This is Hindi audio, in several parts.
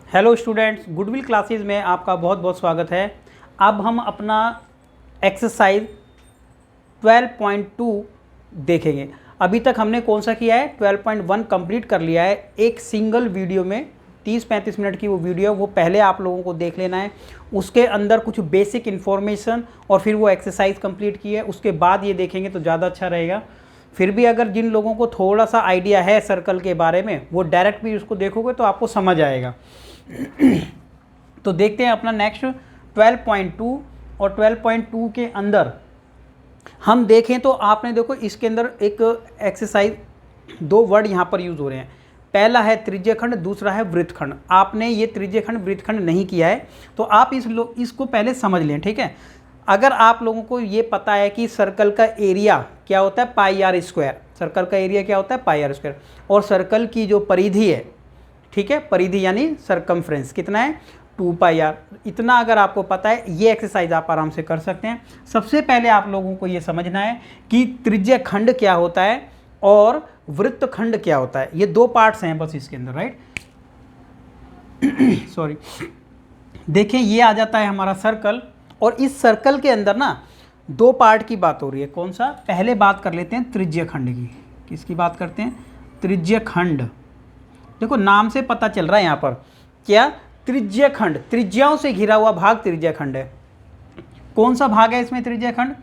हेलो स्टूडेंट्स, गुडविल क्लासेस में आपका बहुत बहुत स्वागत है। अब हम अपना एक्सरसाइज 12.2 देखेंगे। अभी तक हमने कौन सा किया है, 12.1 कंप्लीट कर लिया है एक सिंगल वीडियो में। 30-35 मिनट की वो वीडियो, वो पहले आप लोगों को देख लेना है। उसके अंदर कुछ बेसिक इन्फॉर्मेशन और फिर वो एक्सरसाइज कंप्लीट की है, उसके बाद ये देखेंगे तो ज़्यादा अच्छा रहेगा। फिर भी अगर जिन लोगों को थोड़ा सा आइडिया है सर्कल के बारे में, वो डायरेक्ट भी उसको देखोगे तो आपको समझ आएगा। तो देखते हैं अपना नेक्स्ट 12.2। और 12.2 के अंदर हम देखें तो आपने देखो इसके अंदर एक एक्सरसाइज, दो वर्ड यहाँ पर यूज़ हो रहे हैं। पहला है त्रिज्यखंड, दूसरा है वृत्तखंड। आपने ये त्रिज्यखंड वृत्तखंड नहीं किया है तो आप इसको पहले समझ लें, ठीक है। अगर आप लोगों को ये पता है कि सर्कल का एरिया क्या होता है, पाई आर स्क्वायर। सर्कल का एरिया क्या होता है, पाई आर स्क्वायर। और सर्कल की जो परिधि है, ठीक है, परिधि यानी सरकमफ्रेंस कितना है, 2 पाई आर। इतना अगर आपको पता है, ये एक्सरसाइज आप आराम से कर सकते हैं। सबसे पहले आप लोगों को ये समझना है कि त्रिज्यखंड क्या होता है और वृत्तखंड क्या होता है। ये दो पार्ट्स हैं बस इसके अंदर, राइट। सॉरी, देखें ये आ जाता है हमारा सर्कल, और इस सर्कल के अंदर ना दो पार्ट की बात हो रही है। कौन सा, पहले बात कर लेते हैं त्रिज्यखंड की। किसकी बात करते हैं, त्रिज्यखंड। देखो नाम से पता चल रहा है यहाँ पर क्या, त्रिज्यखंड, त्रिज्याओं से घिरा हुआ भाग त्रिज्यखंड है। कौन सा भाग है इसमें त्रिज्यखंड,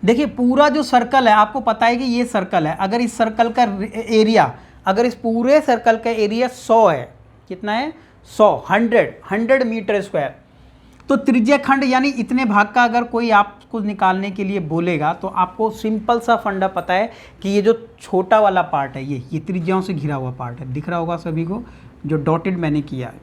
देखिए पूरा जो सर्कल है, आपको पता है कि ये सर्कल है। अगर इस सर्कल का एरिया, अगर इस पूरे सर्कल का एरिया 100 है, कितना है, 100 मीटर स्क्वायर, तो त्रिज्यखंड यानी इतने भाग का अगर कोई आपको निकालने के लिए बोलेगा तो आपको सिंपल सा फंडा पता है कि ये जो छोटा वाला पार्ट है, ये त्रिज्याओं से घिरा हुआ पार्ट है। दिख रहा होगा सभी को, जो डॉटेड मैंने किया है,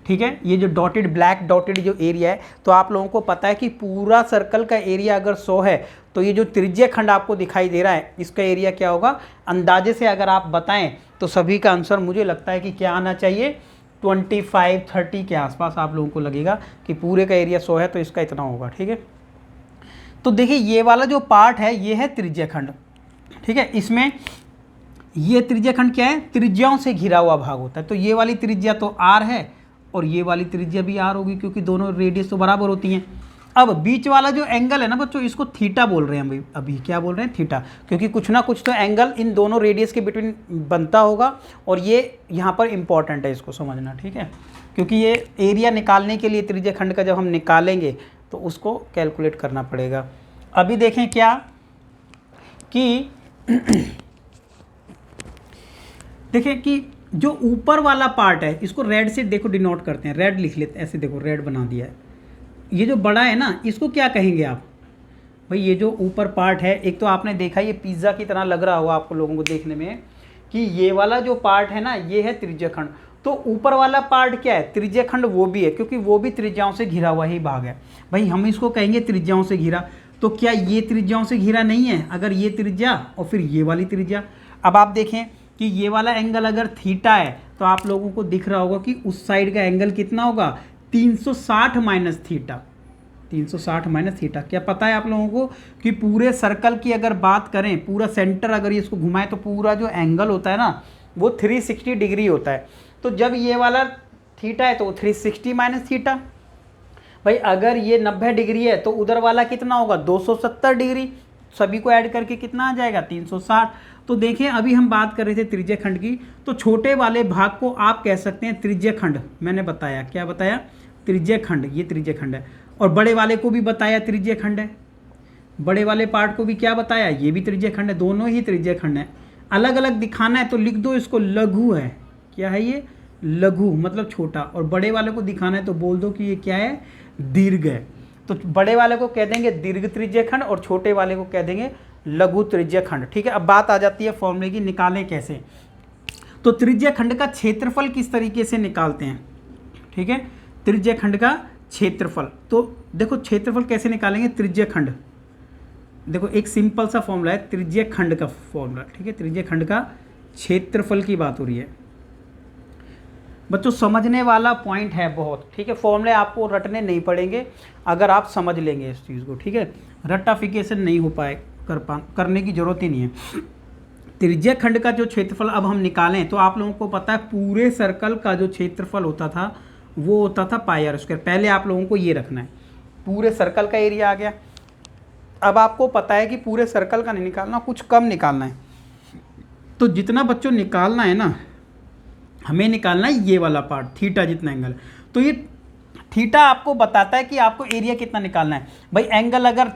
ठीक है। ये जो डॉटेड, ब्लैक डॉटेड जो एरिया है, तो आप लोगों को पता है कि पूरा सर्कल का एरिया अगर 100 है तो ये जो त्रिज्यखंड आपको दिखाई दे रहा है, इसका एरिया क्या होगा। अंदाजे से अगर आप बताएं तो सभी का आंसर मुझे लगता है कि क्या आना चाहिए, 25-30 के आसपास आप लोगों को लगेगा कि पूरे का एरिया 100 है तो इसका इतना होगा, ठीक है। तो देखिए ये वाला जो पार्ट है ये है त्रिज्यखंड, ठीक है। इसमें ये त्रिज्यखंड क्या है, त्रिज्याओं से घिरा हुआ भाग होता है। तो ये वाली त्रिज्या तो आर है और ये वाली त्रिज्या भी आर होगी, क्योंकि दोनों रेडियस तो बराबर होती हैं। अब बीच वाला जो एंगल है ना बच्चों, इसको थीटा बोल रहे हैं अभी क्या बोल रहे हैं, थीटा, क्योंकि कुछ ना कुछ तो एंगल इन दोनों रेडियस के बिटवीन बनता होगा। और ये यहाँ पर इंपॉर्टेंट है, इसको समझना, ठीक है। क्योंकि ये एरिया निकालने के लिए त्रिज्यखंड का जब हम निकालेंगे तो उसको कैलकुलेट करना पड़ेगा। अभी देखें क्या कि देखें कि जो ऊपर वाला पार्ट है, इसको रेड से देखो डिनोट करते हैं, रेड लिख लेते हैं, ऐसे देखो रेड बना दिया है। ये जो बड़ा है ना, इसको क्या कहेंगे आप, भाई ये जो ऊपर पार्ट है, एक तो आपने देखा ये पिज़्ज़ा की तरह लग रहा होगा आपको लोगों को देखने में, कि ये वाला जो पार्ट है ना, ये है त्रिज्यखंड। तो ऊपर वाला पार्ट क्या है, त्रिज्यखंड वो भी है, क्योंकि वो भी त्रिज्याओं से घिरा हुआ ही भाग है। भाई हम इसको कहेंगे त्रिज्याओं से घिरा, तो क्या ये त्रिज्याओं से घिरा नहीं है, अगर ये त्रिज्या और फिर ये वाली त्रिज्या। अब आप देखें कि ये वाला एंगल अगर थीटा है तो आप लोगों को दिख रहा होगा कि उस साइड का एंगल कितना होगा, 360 माइनस थीटा। 360 माइनस थीटा क्या पता है आप लोगों को कि पूरे सर्कल की अगर बात करें, पूरा सेंटर अगर इसको घुमाएं तो पूरा जो एंगल होता है ना, वो 360 डिग्री होता है। तो जब ये वाला थीटा है तो 360 माइनस थीटा। भाई अगर ये 90 डिग्री है तो उधर वाला कितना होगा, 270 डिग्री। सभी को ऐड करके कितना आ जाएगा, 360। तो देखें अभी हम बात कर रहे थे त्रिज्यखंड की, तो छोटे वाले भाग को आप कह सकते हैं त्रिज्यखंड। मैंने बताया, क्या बताया, त्रिज्यखंड, ये त्रिज्यखंड है। और बड़े वाले को भी बताया त्रिज्यखंड है, बड़े वाले पार्ट को भी क्या बताया, ये भी त्रिज्यखंड है। दोनों ही त्रिज्यखंड है। अलग अलग दिखाना है तो लिख दो इसको लघु है। क्या है ये, लघु मतलब छोटा। और बड़े वाले को दिखाना है तो बोल दो कि ये क्या है, दीर्घ है। तो बड़े वाले को कह देंगे दीर्घ त्रिज्यखंड और छोटे वाले को कह देंगे लघु त्रिज्यखंड, ठीक है। अब बात आ जाती है फॉर्मूले की, निकालें कैसे। तो त्रिज्यखंड का क्षेत्रफल किस तरीके से निकालते हैं, ठीक है, त्रिज्यखंड का क्षेत्रफल। तो देखो क्षेत्रफल कैसे निकालेंगे, त्रिज्यखंड, देखो एक सिंपल सा फॉर्मूला है त्रिज्यखंड का फॉर्मूला, ठीक है। त्रिज्यखंड का क्षेत्रफल की बात हो रही है बच्चों, समझने वाला पॉइंट है बहुत, ठीक है। फॉर्मूले आपको रटने नहीं पड़ेंगे अगर आप समझ लेंगे इस चीज़ को, ठीक है। रट्टाफिकेशन नहीं हो पाए, करने की ज़रूरत ही नहीं है। त्रिज्यीय खंड का जो क्षेत्रफल अब हम निकालें तो आप लोगों को पता है पूरे सर्कल का जो क्षेत्रफल होता था वो होता था पाई आर स्क्वायर। पहले आप लोगों को ये रखना है, पूरे सर्कल का एरिया आ गया। अब आपको पता है कि पूरे सर्कल का नहीं निकालना, कुछ कम निकालना है। तो जितना बच्चों निकालना है ना, हमें निकालना है ये वाला पार्ट, थीटा जितना एंगल। तो ये थीटा आपको बताता है कि आपको एरिया कितना निकालना है। भाई एंगल अगर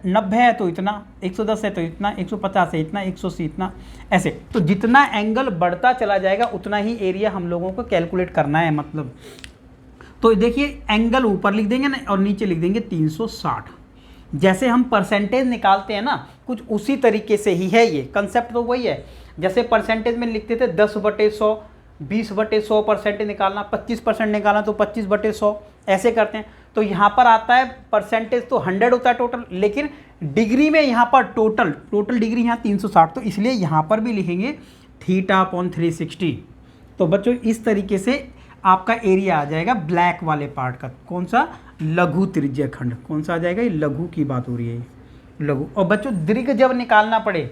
90 है तो इतना, 110 है तो इतना, 150 है इतना, 180 इतना, ऐसे। तो जितना एंगल बढ़ता चला जाएगा उतना ही एरिया हम लोगों को कैलकुलेट करना है। मतलब तो देखिए एंगल ऊपर लिख देंगे ना और नीचे लिख देंगे 360। जैसे हम परसेंटेज निकालते हैं ना, कुछ उसी तरीके से ही है ये कंसेप्ट, तो वही है। जैसे परसेंटेज में लिखते थे 10/100, 20/100 परसेंटेज निकालना, 25% निकालना तो 25/100 ऐसे करते हैं। तो यहाँ पर आता है परसेंटेज तो 100 होता है टोटल, लेकिन डिग्री में यहाँ पर टोटल डिग्री यहाँ 360, तो इसलिए यहाँ पर भी लिखेंगे θ/360। तो बच्चों इस तरीके से आपका एरिया आ जाएगा ब्लैक वाले पार्ट का। कौन सा? लघु त्रिज्यीय खंड। कौन सा आ जाएगा? ये लघु की बात हो रही है, लघु। और बच्चों दीर्घ जब निकालना पड़े,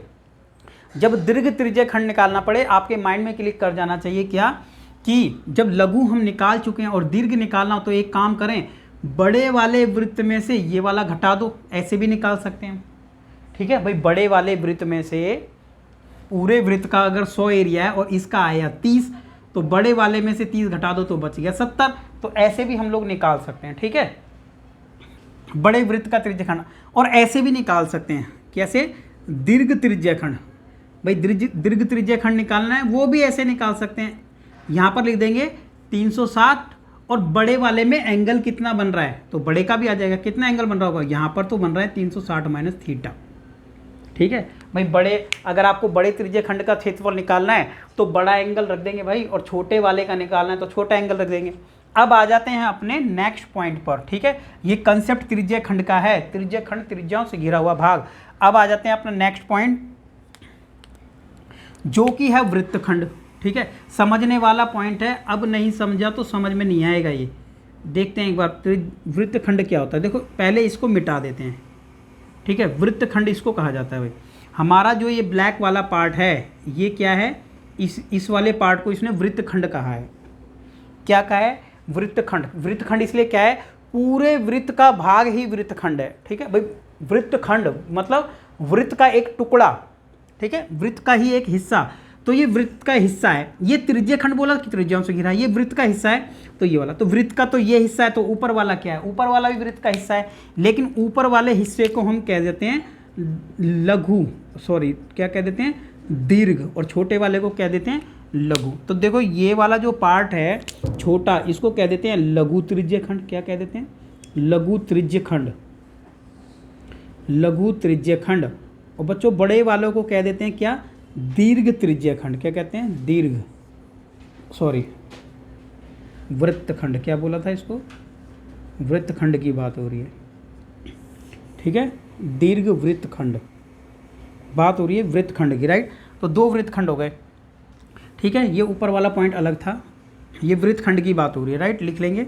जब दीर्घ त्रिज्यीय खंड निकालना पड़े, आपके माइंड में क्लिक कर जाना चाहिए क्या कि जब लघु हम निकाल चुके हैं और दीर्घ निकालना हो तो एक काम करें, बड़े वाले वृत्त में से ये वाला घटा दो, ऐसे भी निकाल सकते हैं। ठीक है भाई, बड़े वाले वृत्त में से पूरे वृत्त का अगर 100 एरिया है और इसका आया 30, तो बड़े वाले में से 30 घटा दो तो बच गया 70। तो ऐसे भी हम लोग निकाल सकते हैं। ठीक है, बड़े वृत्त का त्रिज्यीय खंड। और ऐसे भी निकाल सकते हैं, कैसे? दीर्घ त्रिज्यीय खंड। भाई दीर्घ त्रिज्यीय खंड निकालना है वो भी ऐसे निकाल सकते हैं। यहाँ पर लिख देंगे 360 और बड़े वाले में एंगल कितना बन रहा है तो बड़े का भी आ जाएगा। कितना एंगल बन रहा होगा? यहाँ पर तो बन रहा है 360 माइनस थीटा। ठीक है भाई, बड़े अगर आपको बड़े त्रिज्यीय खंड का क्षेत्रफल निकालना है तो बड़ा एंगल रख देंगे भाई, और छोटे वाले का निकालना है तो छोटा एंगल रख देंगे। अब आ जाते हैं अपने नेक्स्ट पॉइंट पर। ठीक है, ये कंसेप्ट त्रिज्यीय खंड का है, त्रिज्यीय खंड त्रिज्याओं से घिरा हुआ भाग। अब आ जाते हैं अपना नेक्स्ट पॉइंट जो कि है वृत्तखंड। ठीक है, समझने वाला पॉइंट है, अब नहीं समझा तो समझ में नहीं आएगा। ये देखते हैं एक बार वृत्तखंड क्या होता है। देखो पहले इसको मिटा देते हैं। ठीक है, वृत्तखंड इसको कहा जाता है भाई। हमारा जो ये ब्लैक वाला पार्ट है ये क्या है? इस वाले पार्ट को इसने वृत्तखंड कहा है। क्या कहा है? वृत्तखंड। वृत्तखंड इसलिए क्या है? पूरे वृत्त का भाग ही वृत्तखंड है। ठीक है भाई, वृत्तखंड मतलब वृत्त का एक टुकड़ा। ठीक है, वृत्त का ही एक हिस्सा। तो ये वृत्त का हिस्सा है। ये त्रिज्यीय खंड बोला कि त्रिज्याओं से घिरा है, ये वृत्त का हिस्सा है। तो ये वाला, तो वृत्त का तो ये हिस्सा है, तो ऊपर वाला क्या है? ऊपर वाला भी वृत्त का हिस्सा है, लेकिन ऊपर वाले हिस्से को हम कह देते हैं लघु, सॉरी क्या कह देते हैं? दीर्घ। और छोटे वाले को कह देते हैं लघु। तो देखो ये वाला जो पार्ट है छोटा, इसको कह देते हैं लघु त्रिज्यीय खंड। क्या कह देते हैं? लघु त्रिज्यीय खंड, लघु त्रिज्यीय खंड। और बच्चों बड़े वालों को कह देते हैं क्या? दीर्घ त्रिज्यीय खंड। क्या कहते हैं? दीर्घ, सॉरी वृत्तखंड। क्या बोला था इसको? वृत्तखंड की बात हो रही है। ठीक है, दीर्घ वृत्तखंड बात हो रही है, वृत्तखंड की, राइट। तो दो वृत्तखंड हो गए। ठीक है, ये ऊपर वाला पॉइंट अलग था, ये वृत्तखंड की बात हो रही है, राइट। लिख लेंगे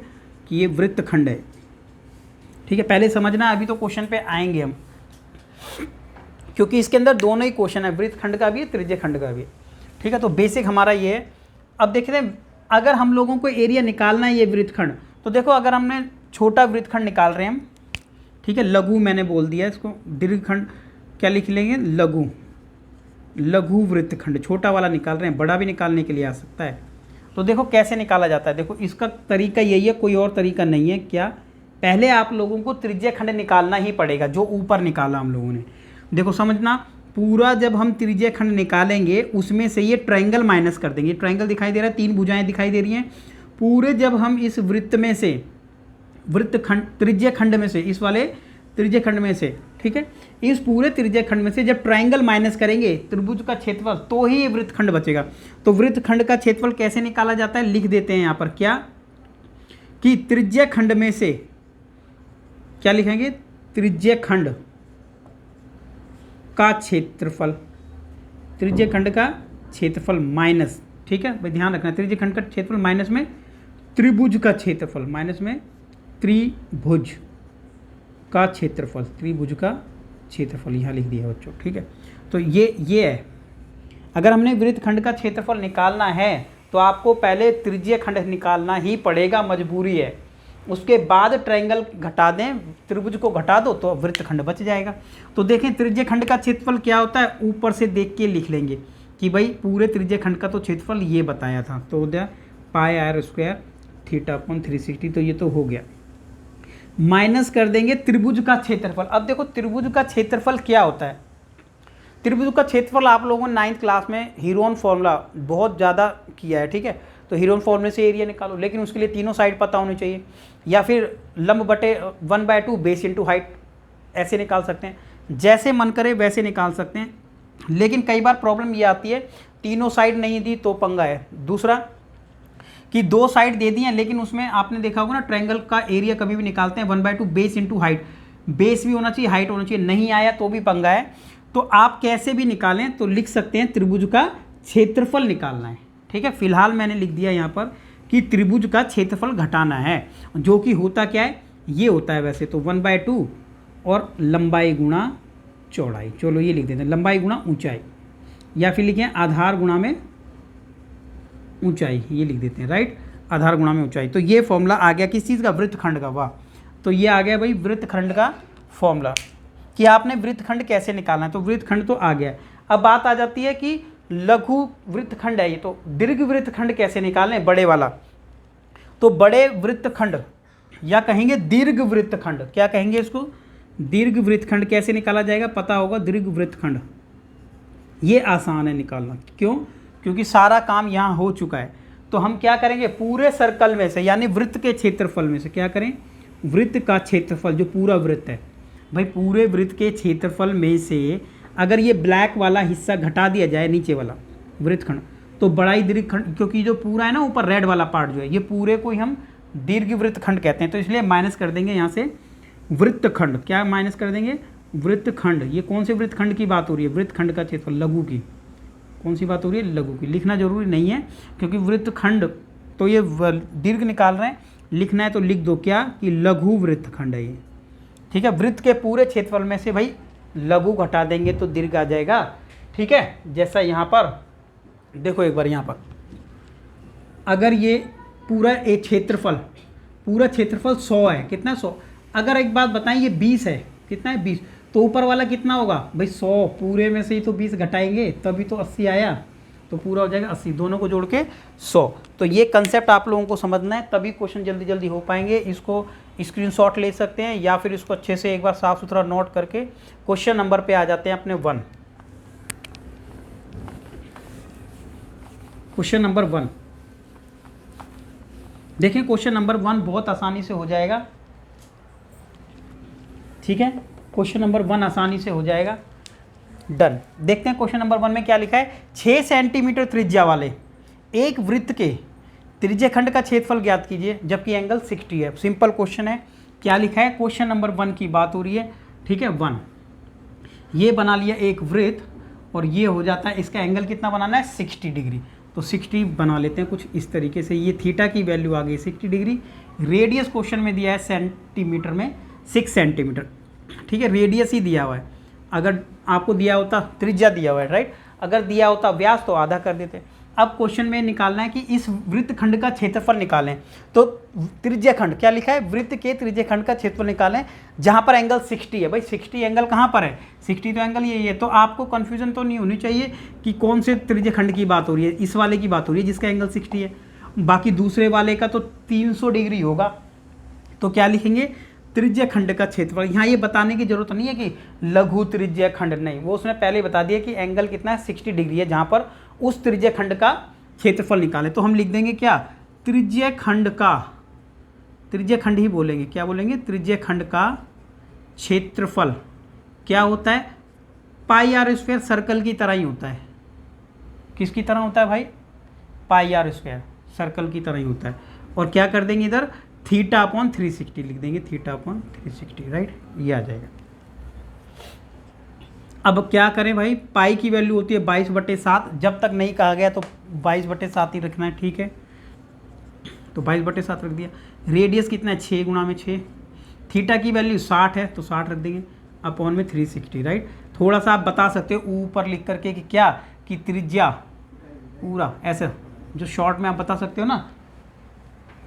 कि ये वृत्तखंड है। ठीक है, पहले समझना, अभी तो क्वेश्चन पे आएंगे हम, क्योंकि इसके अंदर दोनों ही क्वेश्चन है, वृत्तखंड का भी है, त्रिज्यीय खंड का भी है। ठीक है, तो बेसिक हमारा ये है। अब देखते हैं अगर हम लोगों को एरिया निकालना है ये वृत्तखंड, तो देखो अगर हमने छोटा वृत्तखंड निकाल रहे हैं हम, ठीक है, लघु मैंने बोल दिया इसको, दीर्घखंड क्या लिख लेंगे? लघु, लघु वृत्तखंड। छोटा वाला निकाल रहे हैं, बड़ा भी निकालने के लिए आ सकता है। तो देखो कैसे निकाला जाता है। देखो इसका तरीका यही है, कोई और तरीका नहीं है। क्या? पहले आप लोगों को त्रिज्यीय खंड निकालना ही पड़ेगा, जो ऊपर निकाला हम लोगों ने। देखो समझना, पूरा जब हम त्रिज्यीय खंड निकालेंगे उसमें से ये ट्रायंगल माइनस कर देंगे। ट्रायंगल दिखाई दे रहा है, 3 भुजाएं दिखाई दे रही हैं। पूरे जब हम इस वृत्त में से, वृत्तखंड त्रिज्यीय खंड में से, इस वाले त्रिज्यीय खंड में से, ठीक है, इस पूरे त्रिज्यीय खंड में से जब ट्रायंगल माइनस करेंगे त्रिभुज का क्षेत्रफल, तो ही ये वृत्तखंड बचेगा। तो वृत्तखंड का क्षेत्रफल कैसे निकाला जाता है? लिख देते हैं यहाँ पर क्या, कि त्रिज्यीय खंड में से क्या लिखेंगे? त्रिज्यीय खंड का क्षेत्रफल, त्रिज्यीय खंड का क्षेत्रफल माइनस, ठीक है भाई ध्यान रखना, त्रिज्यीय खंड का क्षेत्रफल माइनस में त्रिभुज का क्षेत्रफल, माइनस में त्रिभुज का क्षेत्रफल, त्रिभुज का क्षेत्रफल यहाँ लिख दिया बच्चों। ठीक है, तो ये है। अगर हमने वृत्तखंड का क्षेत्रफल निकालना है तो आपको पहले त्रिज्यीय खंड निकालना ही पड़ेगा, मजबूरी है। उसके बाद ट्रायंगल घटा दें, त्रिभुज को घटा दो तो वृत्तखंड बच जाएगा। तो देखें त्रिज्यीय खंड का क्षेत्रफल क्या होता है, ऊपर से देख के लिख लेंगे कि भाई पूरे त्रिज्यीय खंड का तो क्षेत्रफल ये बताया था, तो हो गया पाई आर स्क्वायर थीटा अपॉन 360, तो ये तो हो गया। माइनस कर देंगे त्रिभुज का क्षेत्रफल। अब देखो त्रिभुज का क्षेत्रफल क्या होता है। त्रिभुज का क्षेत्रफल आप लोगों ने 9th क्लास में हीरोन फॉर्मूला बहुत ज़्यादा किया है, ठीक है। तो हीरोन फॉर्मूले से एरिया निकालो, लेकिन उसके लिए तीनों साइड पता होनी चाहिए, या फिर लंब बटे 1/2 बेस इंटू हाइट, ऐसे निकाल सकते हैं। जैसे मन करे वैसे निकाल सकते हैं, लेकिन कई बार प्रॉब्लम ये आती है तीनों साइड नहीं दी तो पंगा है। दूसरा कि 2 साइड दे दी हैं, लेकिन उसमें आपने देखा होगा ना ट्रायंगल का एरिया कभी भी निकालते हैं 1/2 बेस इंटू हाइट, बेस भी होना चाहिए हाइट होना चाहिए, नहीं आया तो भी पंगा है। तो आप कैसे भी निकालें तो लिख सकते हैं त्रिभुज का क्षेत्रफल निकालना है, ठीक है। फिलहाल मैंने लिख दिया यहाँ पर कि त्रिभुज का क्षेत्रफल घटाना है, जो कि होता क्या है, ये होता है वैसे तो 1/2 और लंबाई गुणा चौड़ाई। चलो ये लिख देते हैं, लंबाई गुणा ऊंचाई, या फिर लिखें आधार गुणा में ऊंचाई, ये लिख देते हैं, राइट, आधार गुणा में ऊंचाई। तो ये फॉर्मूला आ गया किस चीज़ का, वृत्तखंड का। वाह, तो ये आ गया भाई वृत्तखंड का फॉर्मूला कि आपने वृत्तखंड कैसे निकालना है। तो वृत्तखंड तो आ गया। अब बात आ जाती है कि लघु वृत्तखंड है ये, तो दीर्घ वृत्तखंड कैसे निकालें, बड़े वाला। तो बड़े वृत्तखंड या कहेंगे दीर्घ वृत्तखंड, क्या कहेंगे इसको, दीर्घ वृत्तखंड कैसे निकाला जाएगा, पता होगा। दीर्घ वृत्तखंड ये आसान है निकालना, क्यों, क्योंकि सारा काम यहाँ हो चुका है। तो हम क्या करेंगे, पूरे सर्कल में से यानी वृत्त के क्षेत्रफल में से क्या करें, वृत्त का क्षेत्रफल जो पूरा वृत्त है भाई, पूरे वृत्त के क्षेत्रफल में से अगर ये ब्लैक वाला हिस्सा घटा दिया जाए, नीचे वाला वृत्तखंड, तो बड़ा ही दीर्घखंड, क्योंकि जो पूरा है ना ऊपर रेड वाला पार्ट जो है, ये पूरे को ही हम दीर्घ वृत्तखंड कहते हैं। तो इसलिए माइनस कर देंगे यहाँ से वृत्तखंड, क्या माइनस कर देंगे, वृत्तखंड। ये कौन से वृत्तखंड की बात हो रही है, वृत्तखंड का क्षेत्रफल, लघु की। कौन सी बात हो रही है, लघु की। लिखना जरूरी नहीं है क्योंकि वृत्तखंड तो ये दीर्घ निकाल रहे हैं, लिखना है तो लिख दो क्या कि लघु वृत्तखंड है ये, ठीक है। वृत्त के पूरे क्षेत्रफल में से भाई लघु घटा देंगे तो दीर्घ आ जाएगा, ठीक है। जैसा यहाँ पर देखो एक बार, यहाँ पर अगर ये पूरा एक क्षेत्रफल, पूरा क्षेत्रफल 100 है, कितना 100, अगर एक बात बताएं ये 20 है, कितना है 20, तो ऊपर वाला कितना होगा भाई 100, पूरे में से ही तो 20 घटाएंगे तभी तो 80 आया, तो पूरा हो जाएगा 80, दोनों को जोड़ के 100। तो ये कंसेप्ट आप लोगों को समझना है, तभी क्वेश्चन जल्दी जल्दी हो पाएंगे। इसको स्क्रीनशॉट ले सकते हैं या फिर इसको अच्छे से एक बार साफ सुथरा नोट करके क्वेश्चन नंबर पे आ जाते हैं अपने 1। क्वेश्चन नंबर 1 देखें, क्वेश्चन नंबर 1 बहुत आसानी से हो जाएगा, ठीक है। क्वेश्चन नंबर 1 आसानी से हो जाएगा, डन। देखते हैं क्वेश्चन नंबर 1 में क्या लिखा है। 6 सेंटीमीटर त्रिज्या वाले एक वृत्त के त्रिज्य खंड का क्षेत्रफल ज्ञात कीजिए जबकि एंगल 60 है। सिंपल क्वेश्चन है, क्या लिखा है, क्वेश्चन नंबर 1 की बात हो रही है, ठीक है। 1 ये बना लिया एक वृत्त और ये हो जाता है, इसका एंगल कितना बनाना है 60 डिग्री, तो 60 बना लेते हैं कुछ इस तरीके से। ये थीटा की वैल्यू आ गई 60 डिग्री। रेडियस क्वेश्चन में दिया है सेंटीमीटर में 6 सेंटीमीटर, ठीक है, रेडियस ही दिया हुआ है। अगर आपको दिया होता त्रिज्या दिया हुआ है, राइट, अगर दिया होता व्यास तो आधा कर देते। अब क्वेश्चन में निकालना है कि इस वृत्त खंड का क्षेत्रफल निकालें, तो त्रिज्य खंड क्या लिखा है, वृत्त के त्रिज्य खंड का क्षेत्रफल निकालें जहां पर एंगल 60 है। भाई 60 एंगल कहां पर है, 60 तो एंगल यही है। तो आपको कंफ्यूजन तो नहीं होनी चाहिए कि कौन से त्रिज्य खंड की बात हो रही है, इस वाले की बात हो रही है जिसका एंगल 60 है, बाकी दूसरे वाले का तो 300 डिग्री होगा। तो क्या लिखेंगे, त्रिज्य खंड का क्षेत्रफल। यहाँ ये बताने की जरूरत नहीं है कि लघु त्रिज्य खंड, नहीं, वो उसने पहले बता दिया कि एंगल कितना है 60 डिग्री है, जहाँ पर उस त्रिज्य खंड का क्षेत्रफल निकालें। तो हम लिख देंगे क्या, त्रिज्य खंड का, त्रिज्य खंड ही बोलेंगे, क्या बोलेंगे, त्रिज्य खंड का क्षेत्रफल क्या होता है, पाई आर स्क्वायर, सर्कल की तरह ही होता है। किसकी तरह होता है भाई, पाई आर स्क्वायर, सर्कल की तरह ही होता है। और क्या कर देंगे इधर, थीटा अपॉन 360 लिख देंगे, थीटा अपॉन 360, राइट, ये आ जाएगा। अब क्या करें भाई, पाई की वैल्यू होती है 22/7, जब तक नहीं कहा गया तो 22/7 ही रखना है, ठीक है। तो 22/7 रख दिया। रेडियस कितना है 6 गुणा में 6, थीटा की वैल्यू 60 है तो 60 रख देंगे, अपॉन में 360, राइट। थोड़ा सा आप बता सकते हो ऊपर लिख करके कि क्या की त्रिज्या पूरा ऐसे, जो शॉर्ट में आप बता सकते हो ना,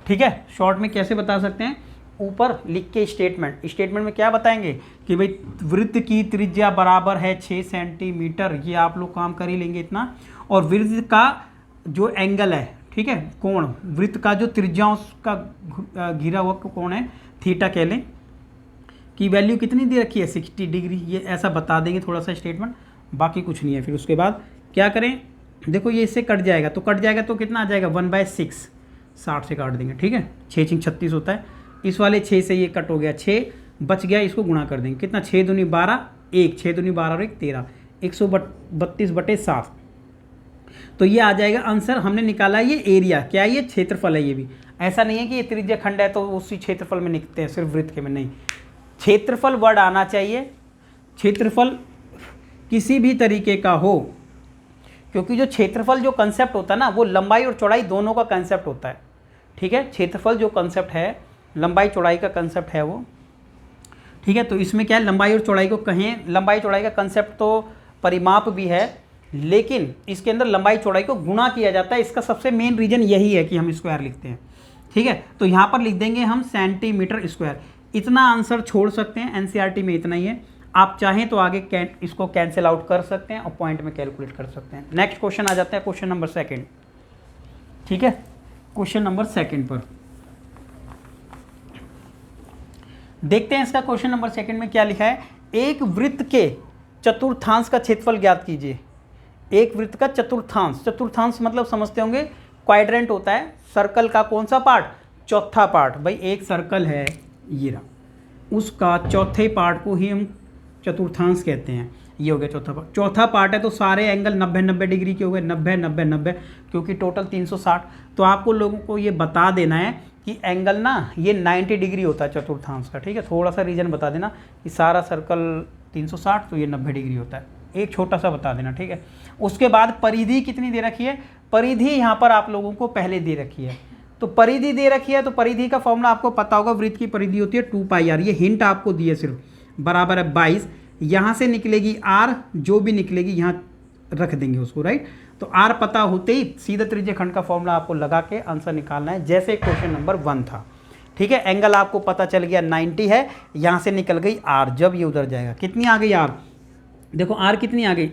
ठीक है, शॉर्ट में कैसे बता सकते हैं, ऊपर लिख के स्टेटमेंट में क्या बताएंगे कि भाई वृत्त की त्रिज्या बराबर है 6 सेंटीमीटर, ये आप लोग काम कर ही लेंगे इतना, और वृत्त का जो एंगल है, ठीक है, कोण, वृत्त का जो त्रिज्याओं का घिरा हुआ कोण है थीटा कह लें, की वैल्यू कितनी दे रखी है 60 डिग्री, ये ऐसा बता देंगे थोड़ा सा स्टेटमेंट, बाकी कुछ नहीं है। फिर उसके बाद क्या करें, देखो ये इससे कट जाएगा तो कितना आ जाएगा 1/6, 60 से काट देंगे, ठीक है, 6 × 36 होता है, इस वाले 6 से ये कट हो गया, 6 बच गया, इसको गुणा कर देंगे, कितना 6 दूनी 12, 1 6 दूनी 12 और 1 13, 132/7, तो ये आ जाएगा आंसर। हमने निकाला ये एरिया, क्या है ये क्षेत्रफल है, ये भी ऐसा नहीं है कि ये त्रिज्या खंड है तो उसी क्षेत्रफल में निकलते हैं सिर्फ वृत्त के में, नहीं, क्षेत्रफल वर्ड आना चाहिए, क्षेत्रफल किसी भी तरीके का हो, क्योंकि जो क्षेत्रफल जो कंसेप्ट होता है ना वो लंबाई और चौड़ाई दोनों का कंसेप्ट होता है, ठीक है, क्षेत्रफल जो कंसेप्ट है लंबाई चौड़ाई का कंसेप्ट है वो, ठीक है, तो इसमें क्या है लंबाई और चौड़ाई को कहें, लंबाई चौड़ाई का कंसेप्ट तो परिमाप भी है, लेकिन इसके अंदर लंबाई चौड़ाई को गुणा किया जाता है, इसका सबसे मेन रीजन यही है कि हम स्क्वायर लिखते हैं, ठीक है, तो यहाँ पर लिख देंगे हम सेंटीमीटर स्क्वायर, इतना आंसर छोड़ सकते हैं, एनसीईआरटी में इतना ही है, आप चाहें तो आगे इसको कैंसिल आउट कर सकते हैं और पॉइंट में कैलकुलेट कर सकते हैं। नेक्स्ट क्वेश्चन आ जाता है क्वेश्चन नंबर 2, ठीक है, क्वेश्चन नंबर 2 पर देखते हैं, इसका क्वेश्चन नंबर 2 में क्या लिखा है, एक वृत्त के चतुर्थांश का क्षेत्रफल ज्ञात कीजिए। एक वृत्त का चतुर्थांश मतलब समझते होंगे क्वाड्रेंट होता है, सर्कल का कौन सा पार्ट, चौथा पार्ट, भाई एक सर्कल है ये रहा, उसका चौथे पार्ट को ही हम चतुर्थांश कहते हैं, ये हो गया चौथा पार्ट है, तो सारे एंगल 90-90 डिग्री के हो गए, 90-90-90, क्योंकि टोटल 360, तो आपको लोगों को ये बता देना है कि एंगल ना ये 90 डिग्री होता है चतुर्थांश का, ठीक है, थोड़ा सा रीजन बता देना कि सारा सर्कल 360 तो ये 90 डिग्री होता है, एक छोटा सा बता देना, ठीक है। उसके बाद परिधि कितनी दे रखी है, परिधि यहाँ पर आप लोगों को पहले दे रखी है, तो परिधि दे रखी है, तो परिधि का फॉर्मूला आपको पता होगा, वृत्त की परिधि होती है 2πr, ये हिंट आपको दिए सिर्फ, बराबर है 22, यहाँ से निकलेगी r, जो भी निकलेगी यहाँ रख देंगे उसको, राइट, तो r पता होते ही सीधा त्रिज्य खंड का फॉर्मूला आपको लगा के आंसर निकालना है, जैसे क्वेश्चन नंबर 1 था, ठीक है। एंगल आपको पता चल गया 90 है, यहाँ से निकल गई r, जब ये उधर जाएगा कितनी आ गई r, देखो r कितनी आ गई,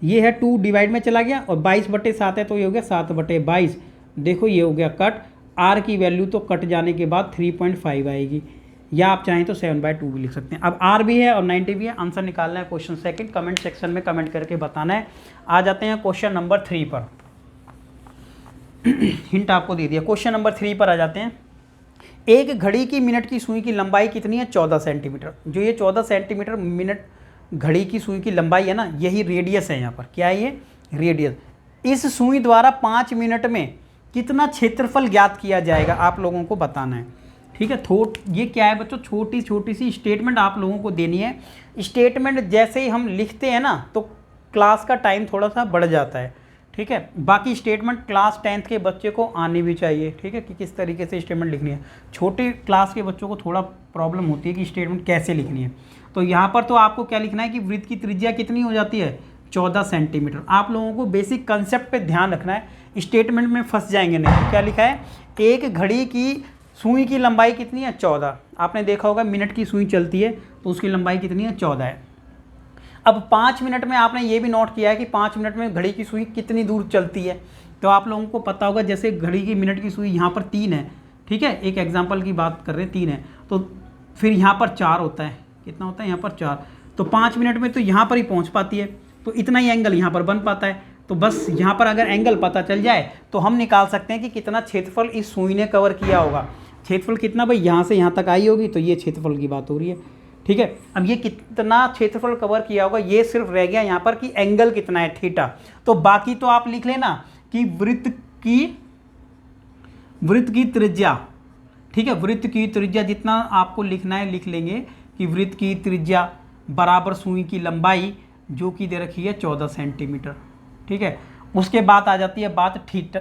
ये है 2 डिवाइड में चला गया और 22/7 है तो ये हो गया 7/22, देखो ये हो गया कट, r की वैल्यू तो कट जाने के बाद 3.5 आएगी, या आप चाहें तो 7/2 भी लिख सकते हैं। अब r भी है और 90 भी है, आंसर निकालना है क्वेश्चन 2, कमेंट सेक्शन में कमेंट करके बताना है। आ जाते हैं क्वेश्चन नंबर 3 पर, हिंट आपको दे दिया, क्वेश्चन नंबर 3 पर आ जाते हैं। एक घड़ी की मिनट की सुई की लंबाई कितनी है, 14 सेंटीमीटर, जो ये 14 सेंटीमीटर मिनट घड़ी की सुई की लंबाई है ना, यही रेडियस है, यहाँ पर क्या है ये रेडियस, इस सुई द्वारा 5 मिनट में कितना क्षेत्रफल ज्ञात किया जाएगा, आप लोगों को बताना है, ठीक है। ये क्या है बच्चों, छोटी छोटी सी स्टेटमेंट आप लोगों को देनी है, स्टेटमेंट जैसे ही हम लिखते हैं ना तो क्लास का टाइम थोड़ा सा बढ़ जाता है, ठीक है, बाकी स्टेटमेंट क्लास 10th के बच्चे को आनी भी चाहिए, ठीक है, कि किस तरीके से स्टेटमेंट लिखनी है, छोटे क्लास के बच्चों को थोड़ा प्रॉब्लम होती है कि स्टेटमेंट कैसे लिखनी है, तो यहाँ पर तो आपको क्या लिखना है कि वृत्त की त्रिज्या कितनी हो जाती है 14 सेंटीमीटर, आप लोगों को बेसिक कंसेप्ट पे ध्यान रखना है, स्टेटमेंट में फंस जाएंगे नहीं। क्या लिखा है, एक घड़ी की सुई की लंबाई कितनी है 14, आपने देखा होगा मिनट की सुई चलती है तो उसकी लंबाई कितनी है 14 है। अब 5 मिनट में आपने ये भी नोट किया है कि 5 मिनट में घड़ी की सुई कितनी दूर चलती है, तो आप लोगों को पता होगा, जैसे घड़ी की मिनट की सुई यहाँ पर 3 है, ठीक है, एक एग्जाम्पल की बात कर रहे हैं 3 है, तो फिर यहाँ पर 4 होता है, कितना होता है यहाँ पर 4, तो 5 मिनट में तो यहाँ पर ही पहुँच पाती है, तो इतना ही एंगल यहाँ पर बन पाता है, तो बस यहाँ पर अगर एंगल पता चल जाए तो हम निकाल सकते हैं कि कितना क्षेत्रफल इस सुई ने कवर किया होगा। क्षेत्रफल कितना, भाई यहाँ से यहाँ तक आई होगी, तो ये क्षेत्रफल की बात हो रही है, ठीक है। अब ये कितना क्षेत्रफल कवर किया होगा, ये सिर्फ रह गया यहाँ पर कि एंगल कितना है थीटा, तो बाकी तो आप लिख लेना कि वृत्त की त्रिज्या, ठीक है, वृत्त की त्रिज्या जितना आपको लिखना है लिख लेंगे कि वृत्त की त्रिज्या बराबर सुई की लंबाई जो कि दे रखी है 14 सेंटीमीटर, ठीक है। उसके बाद आ जाती है बात थीटा,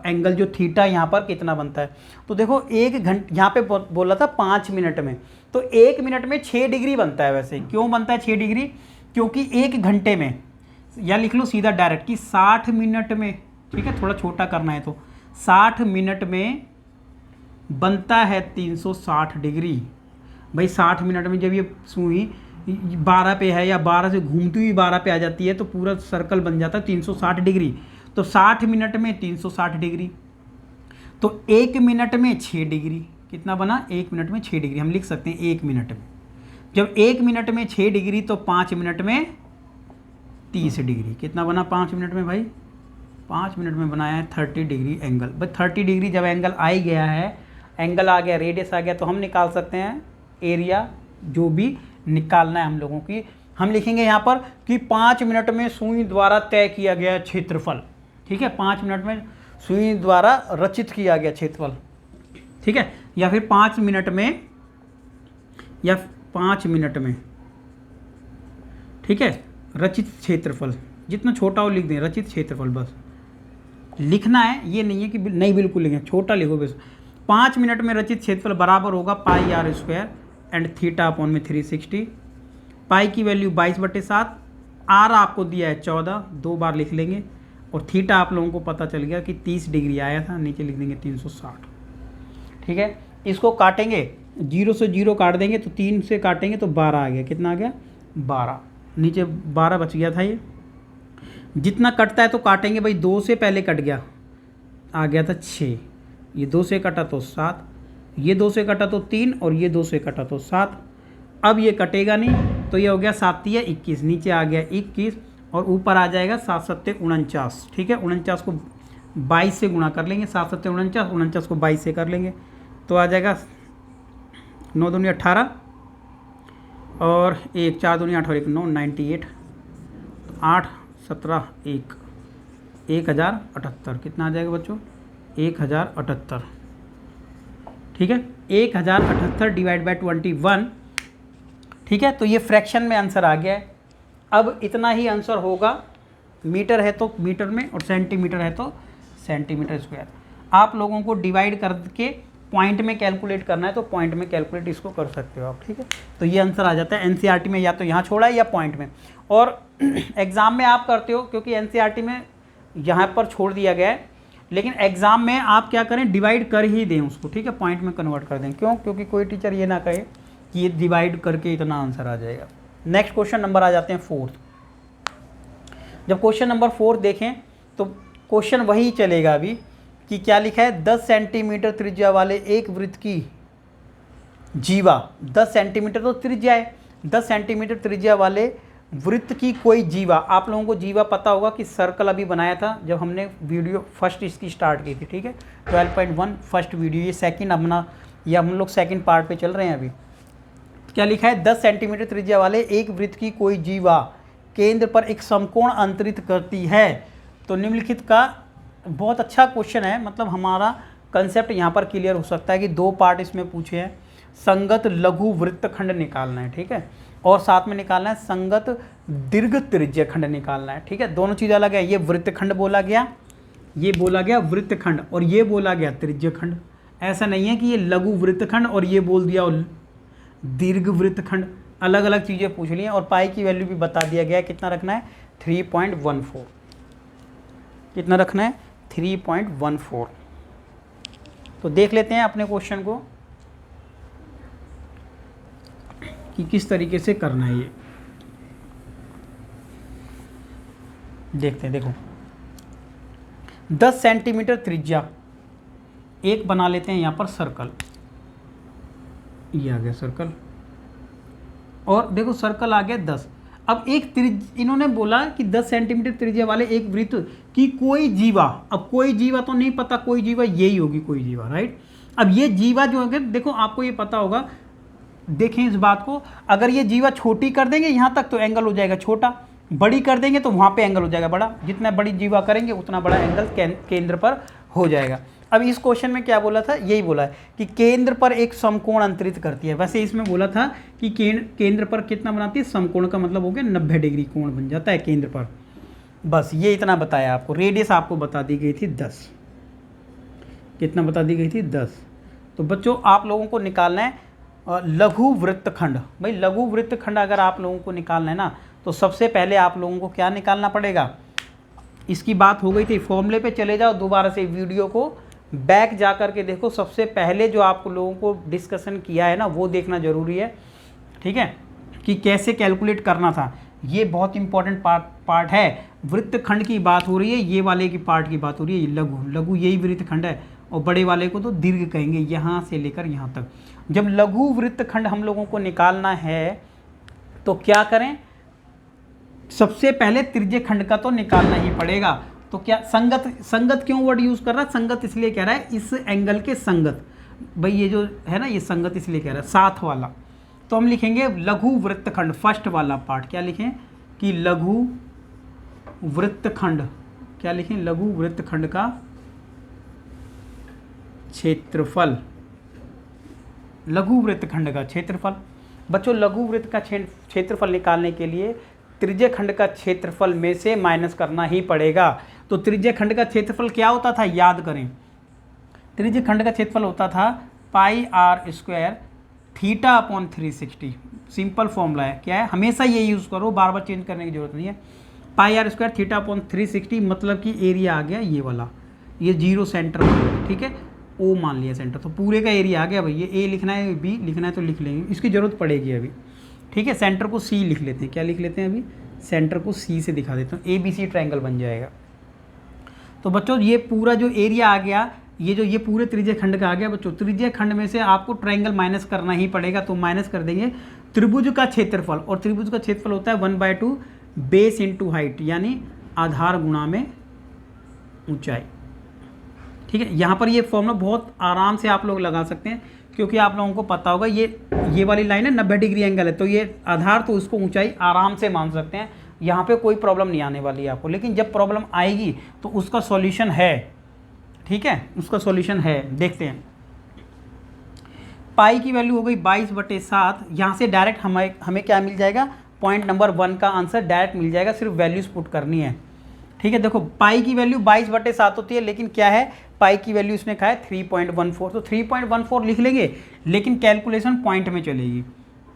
एंगल जो थीटा यहाँ पर कितना बनता है, तो देखो 1 घंटे यहाँ पे बोला था 5 मिनट में, तो 1 मिनट में 6 डिग्री बनता है, वैसे क्यों बनता है 6 डिग्री, क्योंकि 1 घंटे में या लिख लो सीधा डायरेक्ट कि 60 मिनट में, ठीक है, थोड़ा छोटा करना है तो 60 मिनट में बनता है 360 डिग्री। भाई 60 मिनट में जब ये सुई 12 पे है या 12 से घूमती हुई 12 पे आ जाती है तो पूरा सर्कल बन जाता है 360 डिग्री। तो 60 मिनट में 360 डिग्री, तो 1 मिनट में 6 डिग्री। कितना बना? 1 मिनट में 6 डिग्री। हम लिख सकते हैं 1 मिनट में, जब 1 मिनट में 6 डिग्री तो 5 मिनट में 30 डिग्री। कितना बना 5 मिनट में भाई? 5 मिनट में बनाया है 30 डिग्री एंगल। भाई 30 डिग्री जब एंगल आ ही गया है, एंगल आ गया, रेडियस आ गया, तो हम निकाल सकते हैं एरिया जो भी निकालना है हम लोगों की। हम लिखेंगे यहाँ पर कि 5 मिनट में सुई द्वारा तय किया गया क्षेत्रफल। ठीक है, 5 मिनट में सुई द्वारा रचित किया गया क्षेत्रफल। ठीक है, या फिर 5 मिनट में, या 5 मिनट में, ठीक है, रचित क्षेत्रफल। जितना छोटा हो लिख दें, रचित क्षेत्रफल बस लिखना है, ये नहीं है कि नहीं बिल्कुल लिखें, छोटा लिखो बस। 5 मिनट में रचित क्षेत्रफल बराबर होगा pi r square and theta upon में 360। पाई की वैल्यू 22/7, आर आपको दिया है 14, 2 बार लिख लेंगे, और थीटा आप लोगों को पता चल गया कि 30 डिग्री आया था, नीचे लिख देंगे 360। ठीक है, इसको काटेंगे, 0 से 0 काट देंगे तो 3 से काटेंगे तो 12 आ गया। कितना आ गया? 12, नीचे 12 बच गया था। ये जितना कटता है तो काटेंगे भाई, 2 से पहले कट गया, आ गया था 6, ये 2 से कटा तो 7, ये 2 से कटा तो 3, और ये 2 से कटा तो 7। अब ये कटेगा नहीं तो ये हो गया 7 या 21, नीचे आ गया 21, और ऊपर आ जाएगा 7 7 49। ठीक है, 49 को 22 से गुणा कर लेंगे, 7 7 49, 49 को 22 से कर लेंगे तो आ जाएगा 9 दूनी 18, और 1 4 दूनी 8 और 1 9, 98, 8 17 1, 1078। कितना आ जाएगा बच्चों? 1078। ठीक है, 1078 डिवाइड बाय 21। ठीक है, तो ये फ्रैक्शन में आंसर आ गया है। अब इतना ही आंसर होगा, मीटर है तो मीटर में, और सेंटीमीटर है तो सेंटीमीटर स्क्वायर। आप लोगों को डिवाइड करके पॉइंट में कैलकुलेट करना है तो पॉइंट में कैलकुलेट इसको कर सकते हो आप। ठीक है, तो ये आंसर आ जाता है एनसीईआरटी में, या तो यहाँ छोड़ा है या पॉइंट में। और एग्ज़ाम में आप करते हो, क्योंकि एनसीईआरटी में यहाँ पर छोड़ दिया गया है, लेकिन एग्ज़ाम में आप क्या करें, डिवाइड कर ही दें उसको। ठीक है, पॉइंट में कन्वर्ट कर दें। क्यों? क्योंकि कोई टीचर ये ना कहे कि ये डिवाइड करके इतना आंसर आ जाएगा। नेक्स्ट क्वेश्चन नंबर आ जाते हैं 4th। जब क्वेश्चन नंबर 4 देखें तो क्वेश्चन वही चलेगा अभी कि क्या लिखा है, 10 सेंटीमीटर त्रिज्या वाले एक वृत्त की जीवा, 10 सेंटीमीटर तो त्रिज्या है, 10 सेंटीमीटर त्रिज्या वाले वृत्त की कोई जीवा। आप लोगों को जीवा पता होगा कि सर्कल अभी बनाया था जब हमने वीडियो फर्स्ट इसकी स्टार्ट की थी। ठीक है, 12.1 फर्स्ट वीडियो, ये सेकंड अपना, या हम लोग सेकंड पार्ट पे चल रहे हैं अभी। क्या लिखा है, 10 सेंटीमीटर त्रिज्या वाले एक वृत्त की कोई जीवा केंद्र पर एक समकोण अंतरित करती है। तो निम्नलिखित का बहुत अच्छा क्वेश्चन है, मतलब हमारा कंसेप्ट यहाँ पर क्लियर हो सकता है कि 2 पार्ट इसमें पूछे हैं। संगत लघु वृत्तखंड निकालना है, ठीक है, और साथ में निकालना है संगत दीर्घ त्रिज्य खंड निकालना है। ठीक है, दोनों चीज़ अलग है। ये वृत्तखंड बोला गया, ये बोला गया वृत्तखंड, और ये बोला गया त्रिज्य खंड। ऐसा नहीं है कि ये लघु वृत्तखंड और ये बोल दिया और दीर्घ वृत्तखंड, अलग अलग चीज़ें पूछ ली हैं। और पाई की वैल्यू भी बता दिया गया है, कितना रखना है, 3.14। कितना रखना है, 3.14। तो देख लेते हैं अपने क्वेश्चन को कि किस तरीके से करना है। ये देखते हैं। देखो, 10 सेंटीमीटर त्रिज्या, एक बना लेते हैं यहाँ पर सर्कल, ये आ गया सर्कल, और देखो सर्कल आ गया 10। अब एक इन्होंने बोला कि 10 सेंटीमीटर त्रिज्या वाले एक वृत्त की कोई जीवा। अब कोई जीवा तो नहीं पता, कोई जीवा यही होगी, कोई जीवा, राइट। अब ये जीवा जो है, देखो आपको ये पता होगा, देखें इस बात को, अगर ये जीवा छोटी कर देंगे यहाँ तक तो एंगल हो जाएगा छोटा, बड़ी कर देंगे तो वहाँ पे एंगल हो जाएगा बड़ा। जितना बड़ी जीवा करेंगे उतना बड़ा एंगल केंद्र पर हो जाएगा। अब इस क्वेश्चन में क्या बोला था, यही बोला है कि केंद्र पर एक समकोण अंतरित करती है। वैसे इसमें बोला था कि केंद्र पर कितना बनाती है, समकोण का मतलब हो गया 90 डिग्री कोण बन जाता है केंद्र पर। बस ये इतना बताया आपको। रेडियस आपको बता दी गई थी 10। कितना बता दी गई थी, 10। तो बच्चों आप लोगों को निकालना है लघु वृत्तखंड। भाई लघु वृत्तखंड अगर आप लोगों को निकालना है ना, तो सबसे पहले आप लोगों को क्या निकालना पड़ेगा, इसकी बात हो गई थी, फॉर्मूले पे चले जाओ, दोबारा से वीडियो को बैक जा कर के देखो। सबसे पहले जो आप लोगों को डिस्कशन किया है ना वो देखना ज़रूरी है, ठीक है, कि कैसे कैलकुलेट करना था। ये बहुत इंपॉर्टेंट पार्ट है। वृत्तखंड की बात हो रही है, ये वाले की पार्ट की बात हो रही है, लघु यही वृत्तखंड है, और बड़े वाले को तो दीर्घ कहेंगे, यहाँ से लेकर यहाँ तक। जब लघु वृत्तखंड हम लोगों को निकालना है तो क्या करें, सबसे पहले त्रिज्य खंड का तो निकालना ही पड़ेगा। तो क्या संगत क्यों वर्ड यूज़ कर रहा है, संगत इसलिए कह रहा है इस एंगल के संगत, भाई ये जो है ना ये संगत इसलिए कह रहा है, साथ वाला। तो हम लिखेंगे लघु वृत्तखंड, फर्स्ट वाला पार्ट क्या लिखें कि लघु वृत्तखंड, क्या लिखें, लघु वृत्तखंड का क्षेत्रफल, लघु वृत्तखंड का क्षेत्रफल। बच्चों लघु वृत्त का क्षेत्रफल निकालने के लिए त्रिज्य खंड का क्षेत्रफल में से माइनस करना ही पड़ेगा। तो त्रिज्य खंड का क्षेत्रफल क्या होता था, याद करें, त्रिज्य खंड का क्षेत्रफल होता था pi r square theta upon 360। Simple formula है, क्या है, हमेशा ये यूज़ करो, बार बार चेंज करने की जरूरत नहीं है। पाई आर स्क्वायर थीटा अपॉन 360, मतलब कि एरिया आ गया ये वाला, ये 0 सेंटर, ठीक है, ओ मान लिया सेंटर, तो पूरे का एरिया आ गया भाई। ये ए लिखना है, बी लिखना है तो लिख लेंगे, इसकी ज़रूरत पड़ेगी अभी, ठीक है। सेंटर को सी लिख लेते हैं, क्या लिख लेते हैं अभी, सेंटर को सी से दिखा देता हूँ, ए बी सी ट्रायंगल बन जाएगा। तो बच्चों ये पूरा जो एरिया आ गया, ये पूरे त्रिज्य खंड का आ गया। बच्चों त्रिज्य खंड में से आपको ट्रायंगल माइनस करना ही पड़ेगा, तो माइनस कर देंगे त्रिभुज का क्षेत्रफल, और त्रिभुज का क्षेत्रफल होता है 1/2 बेस इंटू हाइट, यानी आधार गुणा में ऊंचाई, ठीक है। यहाँ पर ये फॉर्मूला बहुत आराम से आप लोग लगा सकते हैं, क्योंकि आप लोगों को पता होगा ये वाली लाइन है 90 डिग्री एंगल है, तो ये आधार, तो उसको ऊंचाई आराम से मान सकते हैं। यहाँ पे कोई प्रॉब्लम नहीं आने वाली है आपको, लेकिन जब प्रॉब्लम आएगी तो उसका सॉल्यूशन है, ठीक है, उसका सॉल्यूशन है, देखते हैं। पाई की वैल्यू हो गई 22/7, यहाँ से डायरेक्ट हमें क्या मिल जाएगा, पॉइंट नंबर 1 का आंसर डायरेक्ट मिल जाएगा, सिर्फ वैल्यूज पुट करनी है, ठीक है। देखो पाई की वैल्यू 22/7 होती है, लेकिन क्या है, पाई की वैल्यू इसने कहा है 3.14, तो 3.14 लिख लेंगे, लेकिन कैलकुलेशन पॉइंट में चलेगी।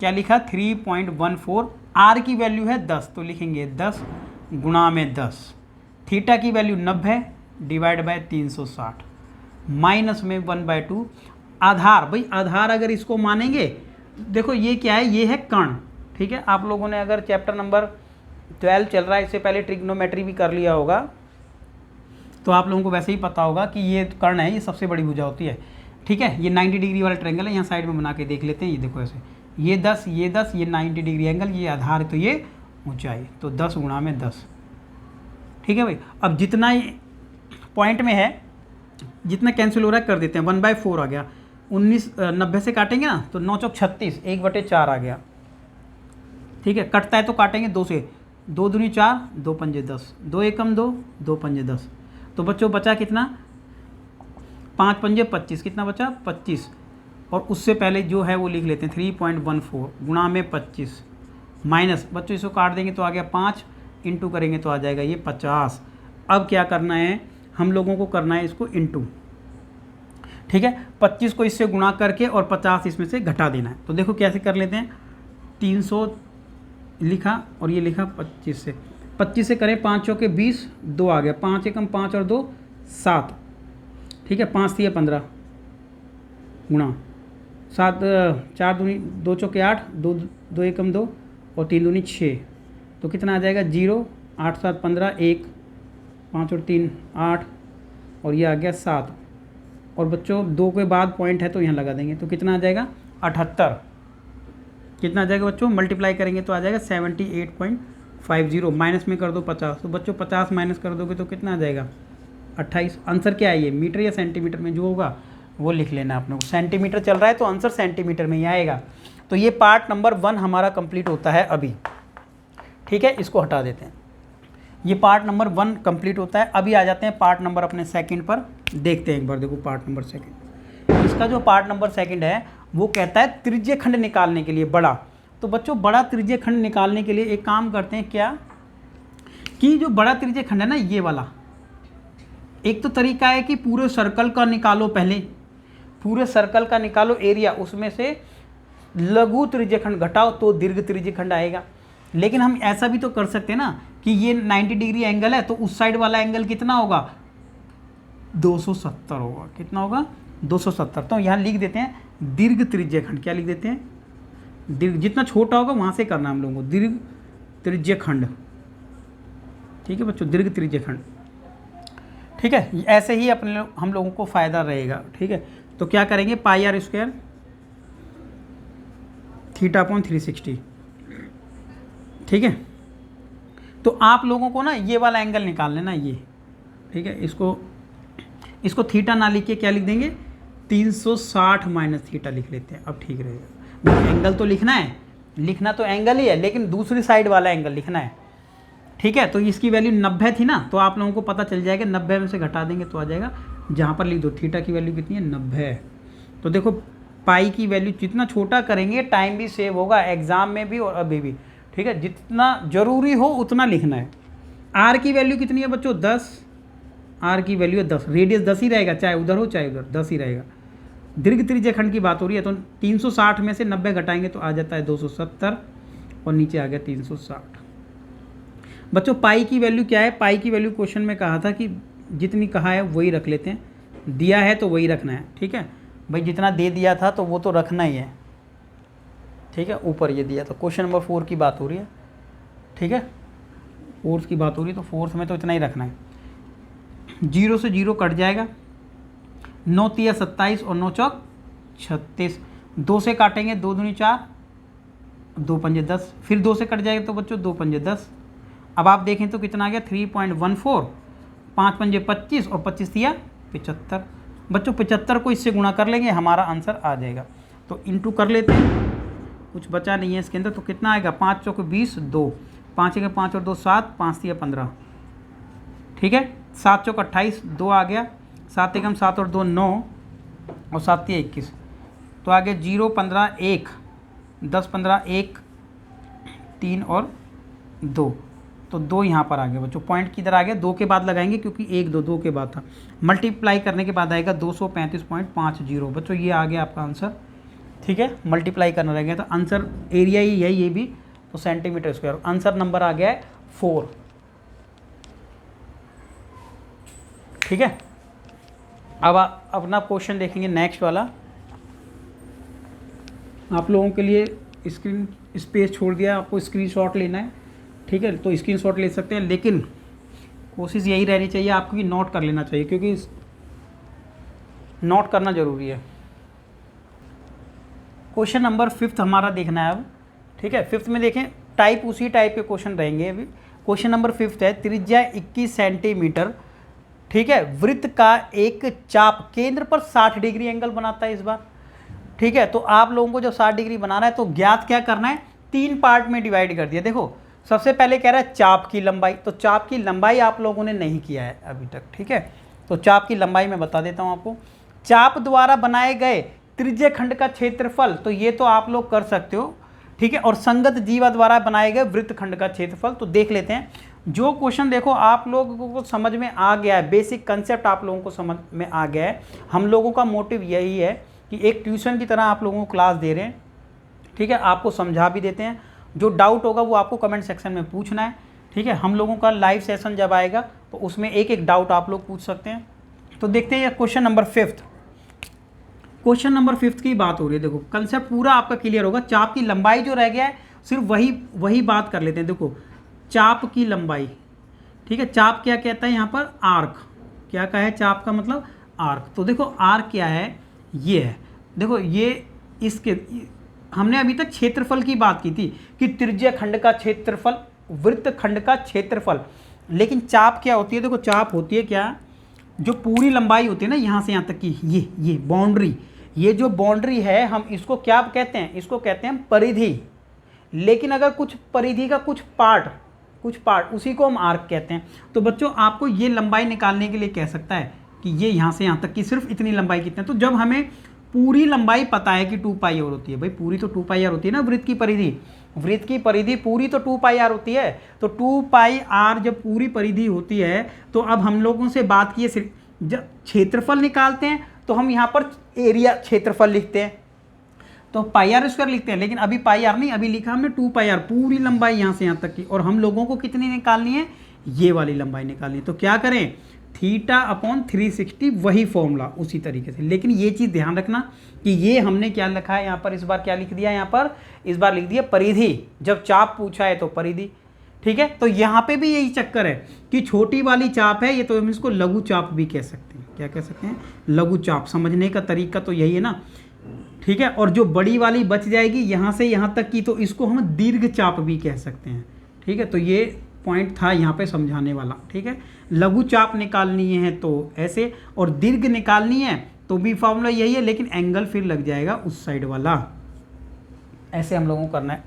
क्या लिखा, 3.14, आर की वैल्यू है 10, तो लिखेंगे 10 गुणा में 10, थीटा की वैल्यू 90 डिवाइड बाय 360, माइनस में 1/2, आधार, भाई आधार अगर इसको मानेंगे, देखो ये क्या है, ये है कर्ण, ठीक है। आप लोगों ने अगर चैप्टर नंबर 12 चल रहा है, इससे पहले ट्रिग्नोमेट्री भी कर लिया होगा, तो आप लोगों को वैसे ही पता होगा कि ये कर्ण है, ये सबसे बड़ी भुजा होती है, ठीक है। ये 90 डिग्री वाला ट्रायंगल है, यहाँ साइड में बना के देख लेते हैं, ये देखो ऐसे, ये 10, ये 10, ये 90 डिग्री एंगल, ये आधार, तो ये ऊंचाई, तो 10 गुणा में 10, ठीक है भाई। अब जितना पॉइंट में है, जितना कैंसिल हो रहा है कर देते हैं, 1/4 आ गया, 90 से काटेंगे ना तो 9 चौक 36, 1/4 आ गया, ठीक है। कटता है तो काटेंगे 2 से, 2 दूनी 4, 2 पंजे 10, 2 एकम 2, 2 पंजे 10, तो बच्चों बचा कितना, 5 पंजे 25, कितना बचा 25, और उससे पहले जो है वो लिख लेते हैं 3.14 गुणा में 25, माइनस, बच्चों इसको काट देंगे तो आ गया 5, इंटू करेंगे तो आ जाएगा ये 50। अब क्या करना है, हम लोगों को करना है इसको इंटू, ठीक है, 25 को इससे गुणा करके और 50 इसमें से घटा देना है। तो देखो कैसे कर लेते हैं, 300 लिखा और ये लिखा 25 से करें, 5 चौके 20, 2 आ गया, 5 एकम 5 और 2 7, ठीक है, 5 थी 15 गुणा 7, 4 दूनी 2 चौके 8, 2 एकम 2 और 3 दूनी 6, तो कितना आ जाएगा 0, 8 7 15, 1 5 और 3 8, और ये आ गया 7, और बच्चों 2 के बाद पॉइंट है तो यहाँ लगा देंगे, तो कितना आ जाएगा 78, कितना आ जाएगा बच्चों, मल्टीप्लाई करेंगे तो आ जाएगा 78.50, माइनस में कर दो 50, तो बच्चों 50 माइनस कर दोगे तो कितना आ जाएगा 28। आंसर क्या है, ये मीटर या सेंटीमीटर में जो होगा वो लिख लेना आपने, सेंटीमीटर चल रहा है तो आंसर सेंटीमीटर में ही आएगा। तो ये पार्ट नंबर 1 हमारा कंप्लीट होता है अभी, ठीक है, इसको हटा देते हैं, ये पार्ट नंबर 1 कंप्लीट होता है। अभी आ जाते हैं पार्ट नंबर अपने सेकंड पर, देखते हैं एक बार, देखो पार्ट नंबर सेकंड, इसका जो पार्ट नंबर सेकंड है वो कहता है त्रिज्य खंड निकालने के लिए बड़ा। तो बच्चों बड़ा त्रिज्य खंड निकालने के लिए एक काम करते हैं क्या, कि जो बड़ा त्रिज्य खंड है ना ये वाला, एक तो तरीका है कि पूरे सर्कल का निकालो, पहले पूरे सर्कल का निकालो एरिया, उसमें से लघु त्रिज्य खंड घटाओ तो दीर्घ त्रिज्य खंड आएगा। लेकिन हम ऐसा भी तो कर सकते हैं ना कि ये 90 डिग्री एंगल है, तो उस साइड वाला एंगल कितना होगा, 270 होगा। कितना होगा, 270। तो यहाँ लिख देते हैं दीर्घ त्रिज्यखंड। क्या लिख देते हैं, दीर्घ, जितना छोटा होगा वहाँ से करना हम लोगों को, दीर्घ त्रिज्यखंड। ठीक है बच्चों, दीर्घ त्रिज्यखंड। ठीक है, ऐसे ही अपने हम लोगों को फ़ायदा रहेगा। ठीक है, तो क्या करेंगे, पाई आर स्क्वायर थीटा अपॉन 360। ठीक है, तो आप लोगों को ना ये वाला एंगल निकाल लेना ये। ठीक है, इसको थीटा ना लिख के क्या लिख देंगे, 360 माइनस थीटा लिख लेते हैं। अब ठीक रहेगा। एंगल तो लिखना है, लिखना तो एंगल ही है, लेकिन दूसरी साइड वाला एंगल लिखना है। ठीक है, तो इसकी वैल्यू 90 थी ना, तो आप लोगों को पता चल जाएगा 90 में से घटा देंगे तो आ जाएगा, जहाँ पर लिख दो थीटा की वैल्यू कितनी है, 90। तो देखो पाई की वैल्यू जितना छोटा करेंगे टाइम भी सेव होगा, एग्जाम में भी और अभी भी। ठीक है, जितना ज़रूरी हो उतना लिखना है। आर की वैल्यू कितनी है बच्चों, 10। आर की वैल्यू है 10, रेडियस 10 ही रहेगा, चाहे उधर हो चाहे उधर, 10 ही रहेगा। दीर्घ त्रिज्यखंड की बात हो रही है, तो 360 में से 90 घटाएंगे तो आ जाता है 270, और नीचे आ गया 360। बच्चों पाई की वैल्यू क्या है, पाई की वैल्यू क्वेश्चन में कहा था कि जितनी कहा है वही रख लेते हैं, दिया है तो वही रखना है। ठीक है भाई, जितना दे दिया था तो वो तो रखना ही है। ठीक है, ऊपर ये दिया, तो क्वेश्चन नंबर 4 की बात हो रही है। ठीक है, फोर्थ की बात हो रही है, तो फोर्थ में तो इतना ही रखना है। 0 से 0 कट जाएगा, 9 तिया 27 और 9 चौक 36। 2 से काटेंगे, 2 दूनी 4, 2 पंजे 10, फिर 2 से कट जाएगा तो बच्चों 2 पंजे 10। अब आप देखें तो कितना आ गया, 3.14, 5 पंजे 25 और 25 तिया 75। बच्चों 75 को इससे गुणा कर लेंगे, हमारा आंसर आ जाएगा। तो इंटू कर लेते हैं, कुछ बचा नहीं है इसके अंदर, तो कितना आएगा, 5 चौक 20, 2, 5 के 5 और 2 7, 5 तिया 15। ठीक है, 7 चौक 28, 2 आ गया, 7 एकम 7 और 2 9, और 7 तिया 21। तो आ गया 0 15 1, 10 15 1, 3 और 2, तो 2 यहाँ पर आ गया बच्चों। पॉइंट किधर आ गया, 2 के बाद लगाएंगे क्योंकि 1 2 के बाद था। मल्टीप्लाई करने के बाद आएगा 235.50 बच्चों, ये आ गया आपका आंसर। ठीक है, मल्टीप्लाई करना रह गया, तो आंसर एरिया ही है ये भी, तो सेंटीमीटर स्क्वायर। आंसर नंबर आ गया है 4। ठीक है, अब अपना क्वेश्चन देखेंगे नेक्स्ट वाला। आप लोगों के लिए स्क्रीन स्पेस छोड़ दिया, आपको स्क्रीनशॉट लेना है। ठीक है, तो स्क्रीनशॉट ले सकते हैं, लेकिन कोशिश यही रहनी चाहिए आपको कि नोट कर लेना चाहिए, क्योंकि नोट करना ज़रूरी है। क्वेश्चन नंबर 5 हमारा देखना है अब। ठीक है, 5 में देखें, टाइप उसी टाइप के क्वेश्चन रहेंगे अभी। क्वेश्चन नंबर 5 है, त्रिज्या 21 सेंटीमीटर। ठीक है, वृत्त का एक चाप केंद्र पर 60 डिग्री एंगल बनाता है इस बार। ठीक है, तो आप लोगों को जो 60 डिग्री बनाना है, तो ज्ञात क्या करना है, 3 पार्ट में डिवाइड कर दिया। देखो सबसे पहले कह रहा है चाप की लंबाई, तो चाप की लंबाई आप लोगों ने नहीं किया है अभी तक। ठीक है, तो चाप की लंबाई मैं बता देता हूँ आपको। चाप द्वारा बनाए गए त्रिज्यखंड का क्षेत्रफल, तो ये तो आप लोग कर सकते हो। ठीक है, और संगत जीवा द्वारा बनाए गए वृत्तखंड का क्षेत्रफल, तो देख लेते हैं। जो क्वेश्चन देखो आप लोगों को समझ में आ गया है, बेसिक कंसेप्ट आप लोगों को समझ में आ गया है। हम लोगों का मोटिव यही है कि एक ट्यूशन की तरह आप लोगों को क्लास दे रहे हैं। ठीक है, आपको समझा भी देते हैं। जो डाउट होगा वो आपको कमेंट सेक्शन में पूछना है। ठीक है, हम लोगों का लाइव सेशन जब आएगा तो उसमें एक एक डाउट आप लोग पूछ सकते हैं। तो देखते हैं क्वेश्चन नंबर 5। क्वेश्चन नंबर 5 की बात हो रही है। देखो कंसेप्ट पूरा आपका क्लियर होगा। चाप की लंबाई जो रह गया है सिर्फ वही बात कर लेते हैं। देखो चाप की लंबाई, ठीक है, चाप क्या कहता है यहाँ पर, आर्क। क्या कहा है, चाप का मतलब आर्क। तो देखो आर्क क्या है, ये है। देखो ये इसके, हमने अभी तक क्षेत्रफल की बात की थी कि त्रिज्यखंड का क्षेत्रफल, वृत्तखंड का क्षेत्रफल, लेकिन चाप क्या होती है। देखो चाप होती है क्या, जो पूरी लंबाई होती है ना यहाँ से यहाँ तक की, ये बाउंड्री, ये जो बाउंड्री है हम इसको क्या कहते हैं, इसको कहते हैं परिधि। लेकिन अगर कुछ परिधि का कुछ पार्ट उसी को हम आर्क कहते हैं। तो बच्चों आपको ये लंबाई निकालने के लिए कह सकता है कि ये यहाँ से यहाँ तक की सिर्फ इतनी लंबाई कितनी है। तो जब हमें पूरी लंबाई पता है कि 2 पाई आर होती है, भाई पूरी तो 2 पाई आर होती है ना, वृत्त की परिधि पूरी तो 2 पाई आर होती है। तो 2 पाई आर जब पूरी परिधि होती है, तो अब हम लोगों से बात की है, जब क्षेत्रफल निकालते हैं तो हम यहाँ पर एरिया क्षेत्रफल लिखते हैं। तो पाई आर स्क्वायर लिखते हैं, लेकिन अभी पाई आर नहीं, अभी लिखा हमने 2 पाई आर, पूरी लंबाई यहाँ से यहाँ तक की। और हम लोगों को कितनी निकालनी है, ये वाली लंबाई निकालनी है। तो क्या करें, थीटा अपॉन 360, वही फॉर्मूला उसी तरीके से। लेकिन ये चीज़ ध्यान रखना कि ये हमने क्या लिखा है यहाँ पर, इस बार क्या लिख दिया यहाँ पर, इस बार लिख दिया परिधि। जब चाप पूछा है तो परिधि, ठीक है। तो यहाँ पे भी यही चक्कर है कि छोटी वाली चाप है ये, तो हम इसको लघु चाप भी कह सकते हैं। क्या कह सकते हैं, लघु चाप। समझने का तरीका तो यही है ना, ठीक है। और जो बड़ी वाली बच जाएगी यहाँ से यहाँ तक की, तो इसको हम दीर्घ चाप भी कह सकते हैं, ठीक है। तो ये पॉइंट था यहाँ पे समझाने वाला, ठीक है। लघु चाप निकालनी है तो ऐसे, और दीर्घ निकालनी है तो भी फॉर्मूला यही है, लेकिन एंगल फिर लग जाएगा उस साइड वाला, ऐसे हम लोगों को करना है।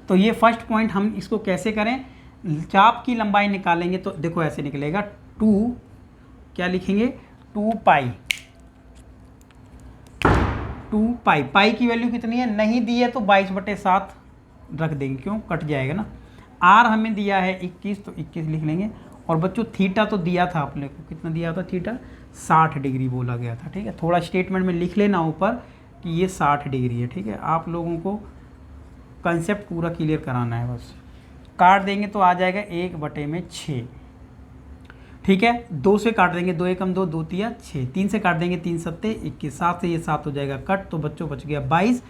तो ये फर्स्ट पॉइंट, हम इसको कैसे करें, चाप की लंबाई निकालेंगे तो देखो ऐसे निकलेगा 2, क्या लिखेंगे, 2 पाई, 2 पाई। पाई की वैल्यू कितनी है, नहीं दी है तो 22/7 रख देंगे, क्यों, कट जाएगा ना। आर हमें दिया है 21, तो 21 लिख लेंगे। और बच्चों थीटा तो दिया था आपने को, कितना दिया था थीटा, 60 डिग्री बोला गया था, ठीक है। थोड़ा स्टेटमेंट में लिख लेना ऊपर कि ये 60 डिग्री है, ठीक है। आप लोगों को कंसेप्ट पूरा क्लियर कराना है बस। काट देंगे तो आ जाएगा 1/6, ठीक है। 2 से काट देंगे, 2 एकम 2, 2 तिया 6, 3 से काट देंगे, 3 सत्ते 21, 7 से ये 7 हो जाएगा कट। तो बच्चों बच गया 22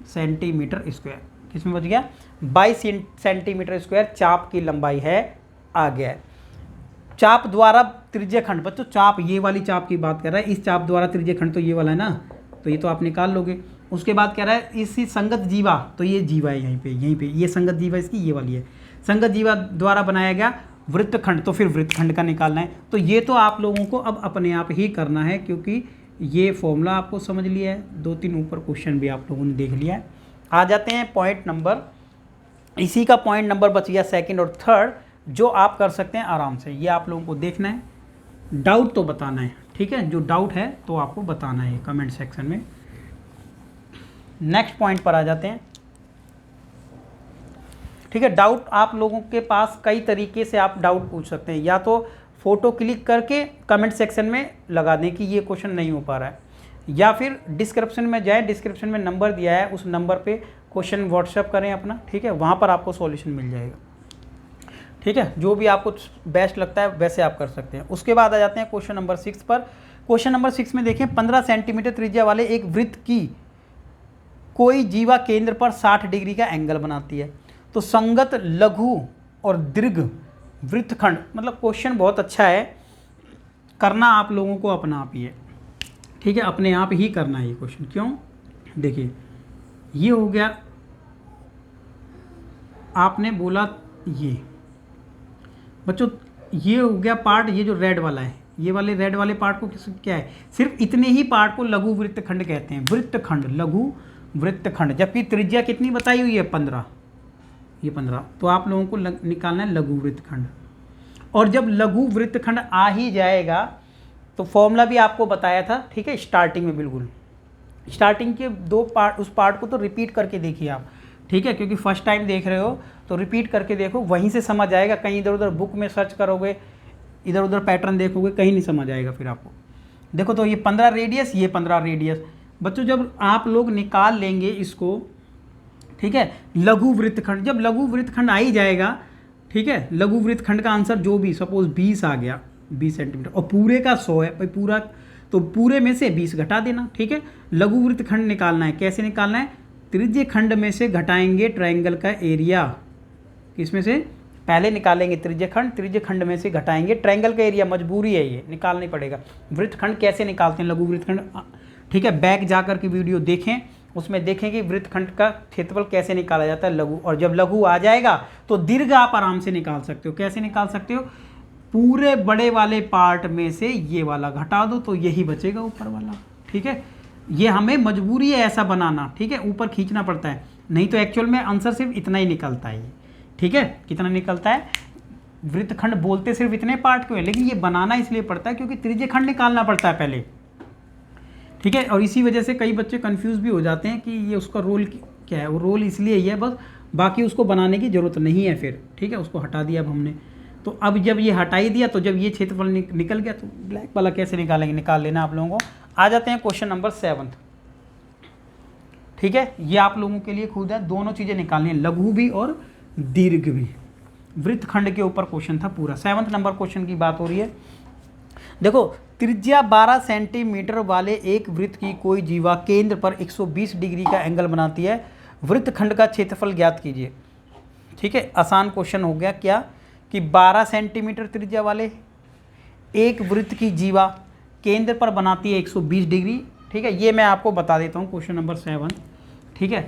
सेंटीमीटर स्क्वायर। किसमें बच गया, 22 सेंटीमीटर स्क्वायर चाप की लंबाई है, आ गया है। चाप द्वारा त्रिज्य खंड, बच्चों चाप ये वाली चाप की बात कर रहा है, इस चाप द्वारा त्रिज्य खंड तो ये वाला है ना, तो ये तो आप निकाल लोगे। उसके बाद कह रहा है इसी संगत जीवा, तो ये जीवा है यहीं पे ये संगत जीवा इसकी ये वाली है, संगत जीवा द्वारा बनाया गया वृत्तखंड, तो फिर वृत्तखंड का निकालना है। तो ये तो आप लोगों को अब अपने आप ही करना है, क्योंकि ये फॉर्मूला आपको समझ लिया है, 2-3 ऊपर क्वेश्चन भी आप लोगों ने देख लिया है। आ जाते हैं पॉइंट नंबर, इसी का पॉइंट नंबर बच गया सेकंड और थर्ड, जो आप कर सकते हैं आराम से। ये आप लोगों को देखना है, डाउट तो बताना है, ठीक है। जो डाउट है तो आपको बताना है कमेंट सेक्शन में। नेक्स्ट पॉइंट पर आ जाते हैं, ठीक है। डाउट आप लोगों के पास कई तरीके से आप डाउट पूछ सकते हैं, या तो फोटो क्लिक करके कमेंट सेक्शन में लगा दें कि ये क्वेश्चन नहीं हो पा रहा है, या फिर डिस्क्रिप्शन में जाए, डिस्क्रिप्शन में नंबर दिया है, उस नंबर पे क्वेश्चन व्हाट्सएप करें अपना, ठीक है। वहाँ पर आपको सॉल्यूशन मिल जाएगा, ठीक है। जो भी आपको बेस्ट लगता है वैसे आप कर सकते हैं। उसके बाद आ जाते हैं क्वेश्चन नंबर 6 पर। क्वेश्चन नंबर 6 में देखें, 15 सेंटीमीटर त्रिज्या वाले एक वृत्त की कोई जीवा केंद्र पर 60 डिग्री का एंगल बनाती है, तो संगत लघु और दीर्घ वृत्तखंड, मतलब क्वेश्चन बहुत अच्छा है, करना आप लोगों को अपना आप ही है, ठीक है। अपने आप ही करना है ये क्वेश्चन। क्यों, देखिए ये हो गया, आपने बोला ये बच्चों, ये हो गया पार्ट, ये जो रेड वाला है, ये वाले रेड वाले पार्ट को क्या है, सिर्फ इतने ही पार्ट को लघु वृत्तखंड कहते हैं, वृत्तखंड, लघु वृत्तखंड। जबकि त्रिज्या कितनी बताई हुई है, 15, ये 15, तो आप लोगों को निकालना है लघु वृत्तखंड। और जब लघु वृत्तखंड आ ही जाएगा तो फॉर्मूला भी आपको बताया था, ठीक है, स्टार्टिंग में, बिल्कुल स्टार्टिंग के 2 पार्ट, उस पार्ट को तो रिपीट करके देखिए आप, ठीक है, क्योंकि फर्स्ट टाइम देख रहे हो तो रिपीट करके देखो, वहीं से समझ आएगा। कहीं इधर उधर बुक में सर्च करोगे, इधर उधर पैटर्न देखोगे, कहीं नहीं समझ आएगा फिर आपको। देखो तो ये 15 रेडियस, ये 15 रेडियस। बच्चों जब आप लोग निकाल लेंगे इसको, ठीक है, लघु वृत्तखंड, जब लघु वृत्तखंड आ ही जाएगा, ठीक है, लघु वृत्तखंड का आंसर जो भी, सपोज 20 आ गया, 20 सेंटीमीटर, और पूरे का 100 है भाई, पूरा तो पूरे में से 20 घटा देना, ठीक है। लघु वृत्तखंड निकालना है, कैसे निकालना है, त्रिज्य खंड में से घटाएंगे ट्रायंगल का एरिया, किसमें से, पहले निकालेंगे त्रिज्य खंड, त्रिज्य खंड में से घटाएंगे ट्रायंगल का एरिया, मजबूरी है ये, निकालना ही पड़ेगा। वृत्तखंड कैसे निकालते हैं, लघु वृत्तखंड, ठीक है, बैक जाकर के वीडियो देखें, उसमें देखें कि वृत्तखंड का क्षेत्रफल कैसे निकाला जाता है लघु। और जब लघु आ जाएगा तो दीर्घ आप आराम से निकाल सकते हो। कैसे निकाल सकते हो, पूरे बड़े वाले पार्ट में से ये वाला घटा दो तो यही बचेगा ऊपर वाला, ठीक है। ये हमें मजबूरी है ऐसा बनाना, ठीक है, ऊपर खींचना पड़ता है, नहीं तो एक्चुअल में आंसर सिर्फ इतना ही निकलता है ये, ठीक है। कितना निकलता है, वृत्तखंड बोलते सिर्फ इतने पार्ट को है, लेकिन ये बनाना इसलिए पड़ता है क्योंकि त्रिज्य खंड निकालना पड़ता है पहले, ठीक है। और इसी वजह से कई बच्चे कंफ्यूज भी हो जाते हैं कि ये उसका रोल क्या है, वो रोल इसलिए ही है बस, बाकी उसको बनाने की ज़रूरत नहीं है फिर, ठीक है। उसको हटा दिया अब हमने, तो अब जब ये हटा ही दिया तो जब ये क्षेत्रफल निकल गया तो ब्लैक वाला कैसे निकालेंगे, निकाल लेना आप लोगों को। आ जाते हैं क्वेश्चन नंबर 7। ठीक है, ये आप लोगों के लिए खुद है, दोनों चीज़ें निकालनी है, लघु भी और दीर्घ भी। वृत्तखंड के ऊपर क्वेश्चन था पूरा। 7वें नंबर क्वेश्चन की बात हो रही है। देखो, त्रिज्या 12 सेंटीमीटर वाले एक वृत्त की कोई जीवा केंद्र पर 120 डिग्री का एंगल बनाती है, वृत्तखंड का क्षेत्रफल ज्ञात कीजिए। ठीक है, आसान क्वेश्चन हो गया। क्या कि 12 सेंटीमीटर त्रिज्या वाले एक वृत्त की जीवा केंद्र पर बनाती है 120 डिग्री। ठीक है, ये मैं आपको बता देता हूँ, क्वेश्चन नंबर 7। ठीक है,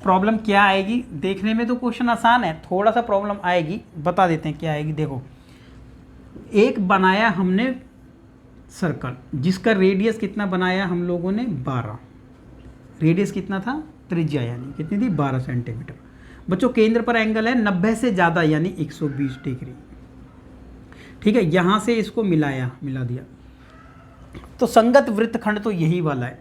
प्रॉब्लम क्या आएगी, देखने में तो क्वेश्चन आसान है, थोड़ा सा प्रॉब्लम आएगी, बता देते हैं क्या आएगी। देखो, एक बनाया हमने सर्कल, जिसका रेडियस कितना बनाया हम लोगों ने 12, रेडियस कितना था, त्रिज्या यानी कितनी थी 12 सेंटीमीटर। बच्चों केंद्र पर एंगल है 90 से ज़्यादा यानी 120 डिग्री। ठीक है, यहाँ से इसको मिला दिया, तो संगत वृत्तखंड तो यही वाला है।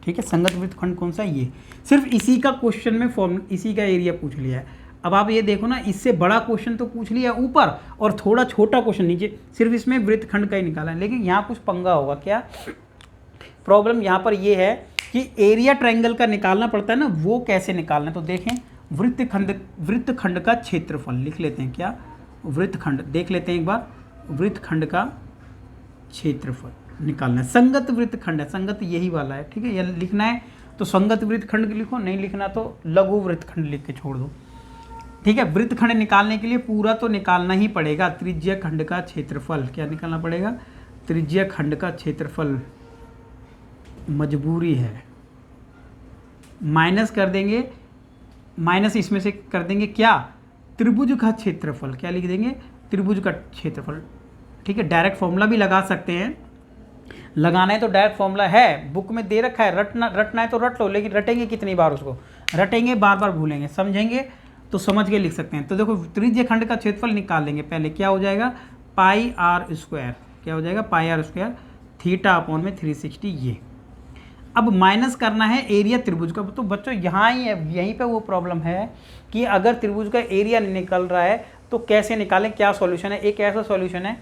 ठीक है, संगत वृत्तखंड कौन सा है, ये सिर्फ इसी का क्वेश्चन में फॉर्म, इसी का एरिया पूछ लिया है। अब आप ये देखो ना, इससे बड़ा क्वेश्चन तो पूछ लिया ऊपर और थोड़ा छोटा क्वेश्चन नीचे, सिर्फ इसमें वृत्तखंड का ही निकाला है। लेकिन यहाँ कुछ पंगा होगा। क्या प्रॉब्लम यहाँ पर ये है कि एरिया ट्रायंगल का निकालना पड़ता है ना, वो कैसे निकालना है। तो देखें, वृत्तखंड का क्षेत्रफल लिख लेते हैं। क्या, वृत्तखंड देख लेते हैं एक बार, वृत्तखंड का क्षेत्रफल निकालना है। संगत वृत्तखंड है, संगत यही वाला है। ठीक है, यह लिखना है तो संगत वृत्तखंड लिखो, नहीं लिखना तो लघु वृत्तखंड लिख के छोड़ दो। ठीक है, वृत्तखंड निकालने के लिए पूरा तो निकालना ही पड़ेगा। त्रिज्या खंड का क्षेत्रफल क्या निकालना पड़ेगा, त्रिज्या खंड का क्षेत्रफल मजबूरी है। माइनस कर देंगे, माइनस इसमें से कर देंगे क्या, त्रिभुज का क्षेत्रफल, क्या लिख देंगे, त्रिभुज का क्षेत्रफल। ठीक है, डायरेक्ट फॉर्मूला भी लगा सकते हैं, लगाना है तो डायरेक्ट फॉर्मूला है, बुक में दे रखा है, रटना है तो रट लो, लेकिन रटेंगे कितनी बार उसको, रटेंगे बार बार भूलेंगे, समझेंगे तो समझ के लिख सकते हैं। तो देखो, त्रिज्या खंड का क्षेत्रफल निकाल लेंगे। पहले क्या हो जाएगा, पाई आर स्क्वायर, क्या हो जाएगा, पाई आर स्क्वायर थीटा अपॉन में 360 ये। अब माइनस करना है एरिया त्रिभुज का। तो बच्चों यहाँ ही है, यहीं पे वो प्रॉब्लम है कि अगर त्रिभुज का एरिया निकल रहा है तो कैसे निकालें, क्या सॉल्यूशन है। एक ऐसा सॉल्यूशन है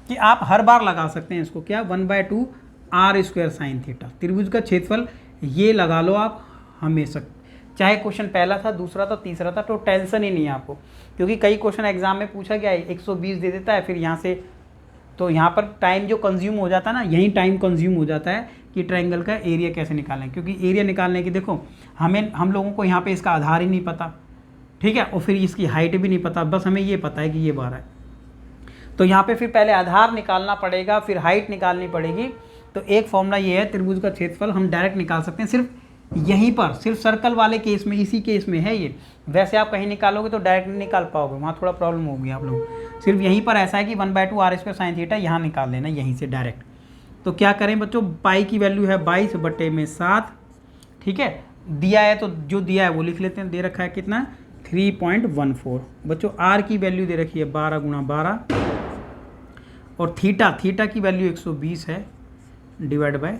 कि आप हर बार लगा सकते हैं इसको, क्या, 1/2 आर स्क्वायर साइन थीटा, त्रिभुज का क्षेत्रफल ये लगा लो आप हमेशा, चाहे क्वेश्चन पहला था, दूसरा था, तीसरा था, तो टेंशन ही नहीं है आपको। क्योंकि कई क्वेश्चन एग्जाम में पूछा गया है, 120 दे देता है, फिर यहाँ से तो यहाँ पर टाइम जो कंज्यूम हो जाता है ना, यही टाइम कंज्यूम हो जाता है कि ट्रायंगल का एरिया कैसे निकालें। क्योंकि एरिया निकालने की देखो, हम लोगों को यहाँ पे इसका आधार ही नहीं पता। ठीक है, और फिर इसकी हाइट भी नहीं पता, बस हमें ये पता है कि ये 12 है। तो यहाँ पे फिर पहले आधार निकालना पड़ेगा, फिर हाइट निकालनी पड़ेगी। तो एक फॉर्मूला ये है, त्रिभुज का क्षेत्रफल हम डायरेक्ट निकाल सकते हैं, सिर्फ यहीं पर, सिर्फ सर्कल वाले केस में, इसी केस में है ये। वैसे आप कहीं निकालोगे तो डायरेक्ट नहीं निकाल पाओगे, वहाँ थोड़ा प्रॉब्लम होगी आप लोग। सिर्फ यहीं पर ऐसा है कि 1/2 आर स्क्वायर साइन थीटा यहाँ निकाल लेना, यहीं से डायरेक्ट। तो क्या करें बच्चों, पाई की वैल्यू है 22/7। ठीक है, दिया है तो जो दिया है वो लिख लेते हैं, दे रखा है कितना, 3.14। बच्चों आर की वैल्यू दे रखी है 12 × 12, और थीटा की वैल्यू 120 है, डिवाइड बाय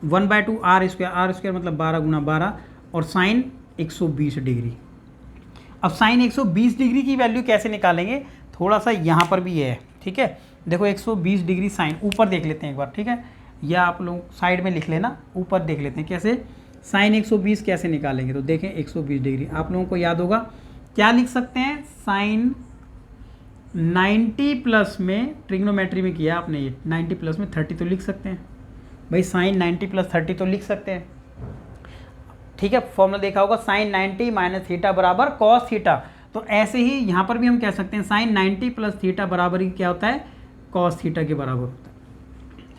1/2 आर स्क्वायर मतलब 12 × 12, और साइन 120 डिग्री। अब साइन 120 डिग्री की वैल्यू कैसे निकालेंगे, थोड़ा सा यहाँ पर भी है। ठीक है, देखो 120 डिग्री साइन, ऊपर देख लेते हैं एक बार। ठीक है, या आप लोग साइड में लिख लेना, ऊपर देख लेते हैं कैसे साइन 120 कैसे निकालेंगे। तो देखें 120 डिग्री आप लोगों को याद होगा, क्या लिख सकते हैं, साइन 90 प्लस में, ट्रिग्नोमेट्री में किया आपने ये, 90 प्लस में 30 तो लिख सकते हैं भाई, साइन 90 + 30 तो लिख सकते हैं। ठीक है, फॉर्मूला देखा होगा, साइन 90 - थीटा बराबर कॉस थीटा। तो ऐसे ही यहाँ पर भी हम कह सकते हैं साइन 90 + थीटा बराबर ही क्या होता है, कॉस थीटा के बराबर होता है।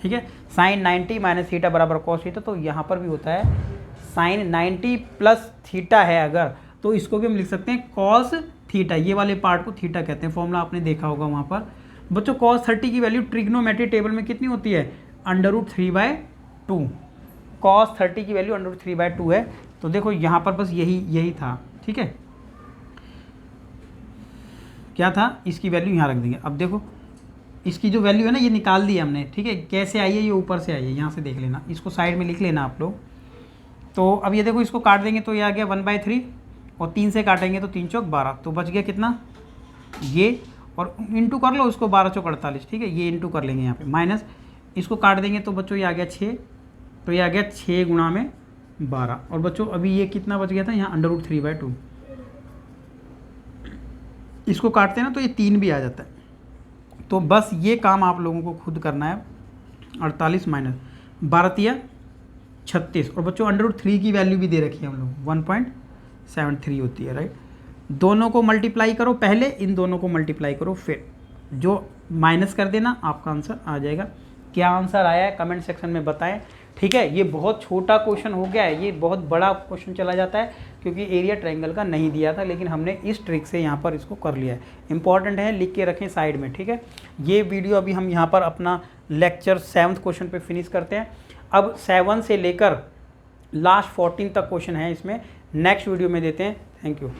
ठीक है, साइन 90 - थीटा बराबर कॉस थीटा, तो यहाँ पर भी होता है साइन 90 + थीटा है अगर, तो इसको भी हम लिख सकते हैं कॉस थीटा, ये वाले पार्ट को थीटा कहते हैं। फॉर्मूला आपने देखा होगा वहाँ पर। बच्चों cos 30 की वैल्यू ट्रिग्नोमेट्री टेबल में कितनी होती है, √3/2। cos 30 की वैल्यू √3/2 है। तो देखो यहाँ पर बस यही था। ठीक है, क्या था, इसकी वैल्यू यहाँ रख देंगे। अब देखो इसकी जो वैल्यू है ना, ये निकाल दी हमने। ठीक है, कैसे आई है, ये ऊपर से आई है, यहाँ से देख लेना, इसको साइड में लिख लेना आप लोग। तो अब ये देखो, इसको काट देंगे तो ये आ गया 1/3, और 3 से काटेंगे तो 3 × 4 = 12, तो बच गया कितना ये, और इंटू कर लो उसको, 12 × 4 = 48। ठीक है, ये इंटू कर लेंगे यहाँ पे, माइनस इसको काट देंगे तो बच्चों ये आ गया 6, तो ये आ गया 6 × 12। और बच्चों अभी ये कितना बच गया था यहाँ, √3/2। इसको काटते हैं ना तो ये 3 भी आ जाता है। तो बस ये काम आप लोगों को खुद करना है। 48 माइनस 12 36। और बच्चों √3 की वैल्यू भी दे रखी है हम लोग, 1.73 होती है, राइट। दोनों को मल्टीप्लाई करो पहले, इन दोनों को मल्टीप्लाई करो फिर, जो माइनस कर देना, आपका आंसर आ जाएगा। क्या आंसर आया है कमेंट सेक्शन में बताएं, ठीक है। ये बहुत छोटा क्वेश्चन हो गया है, ये बहुत बड़ा क्वेश्चन चला जाता है क्योंकि एरिया ट्रायंगल का नहीं दिया था, लेकिन हमने इस ट्रिक से यहाँ पर इसको कर लिया है। इंपॉर्टेंट है, लिख के रखें साइड में, ठीक है। ये वीडियो अभी हम यहाँ पर अपना लेक्चर 7th क्वेश्चन पे फिनिश करते हैं। अब 7 से लेकर लास्ट 14 तक क्वेश्चन है इसमें, नेक्स्ट वीडियो में देते हैं। Thank you.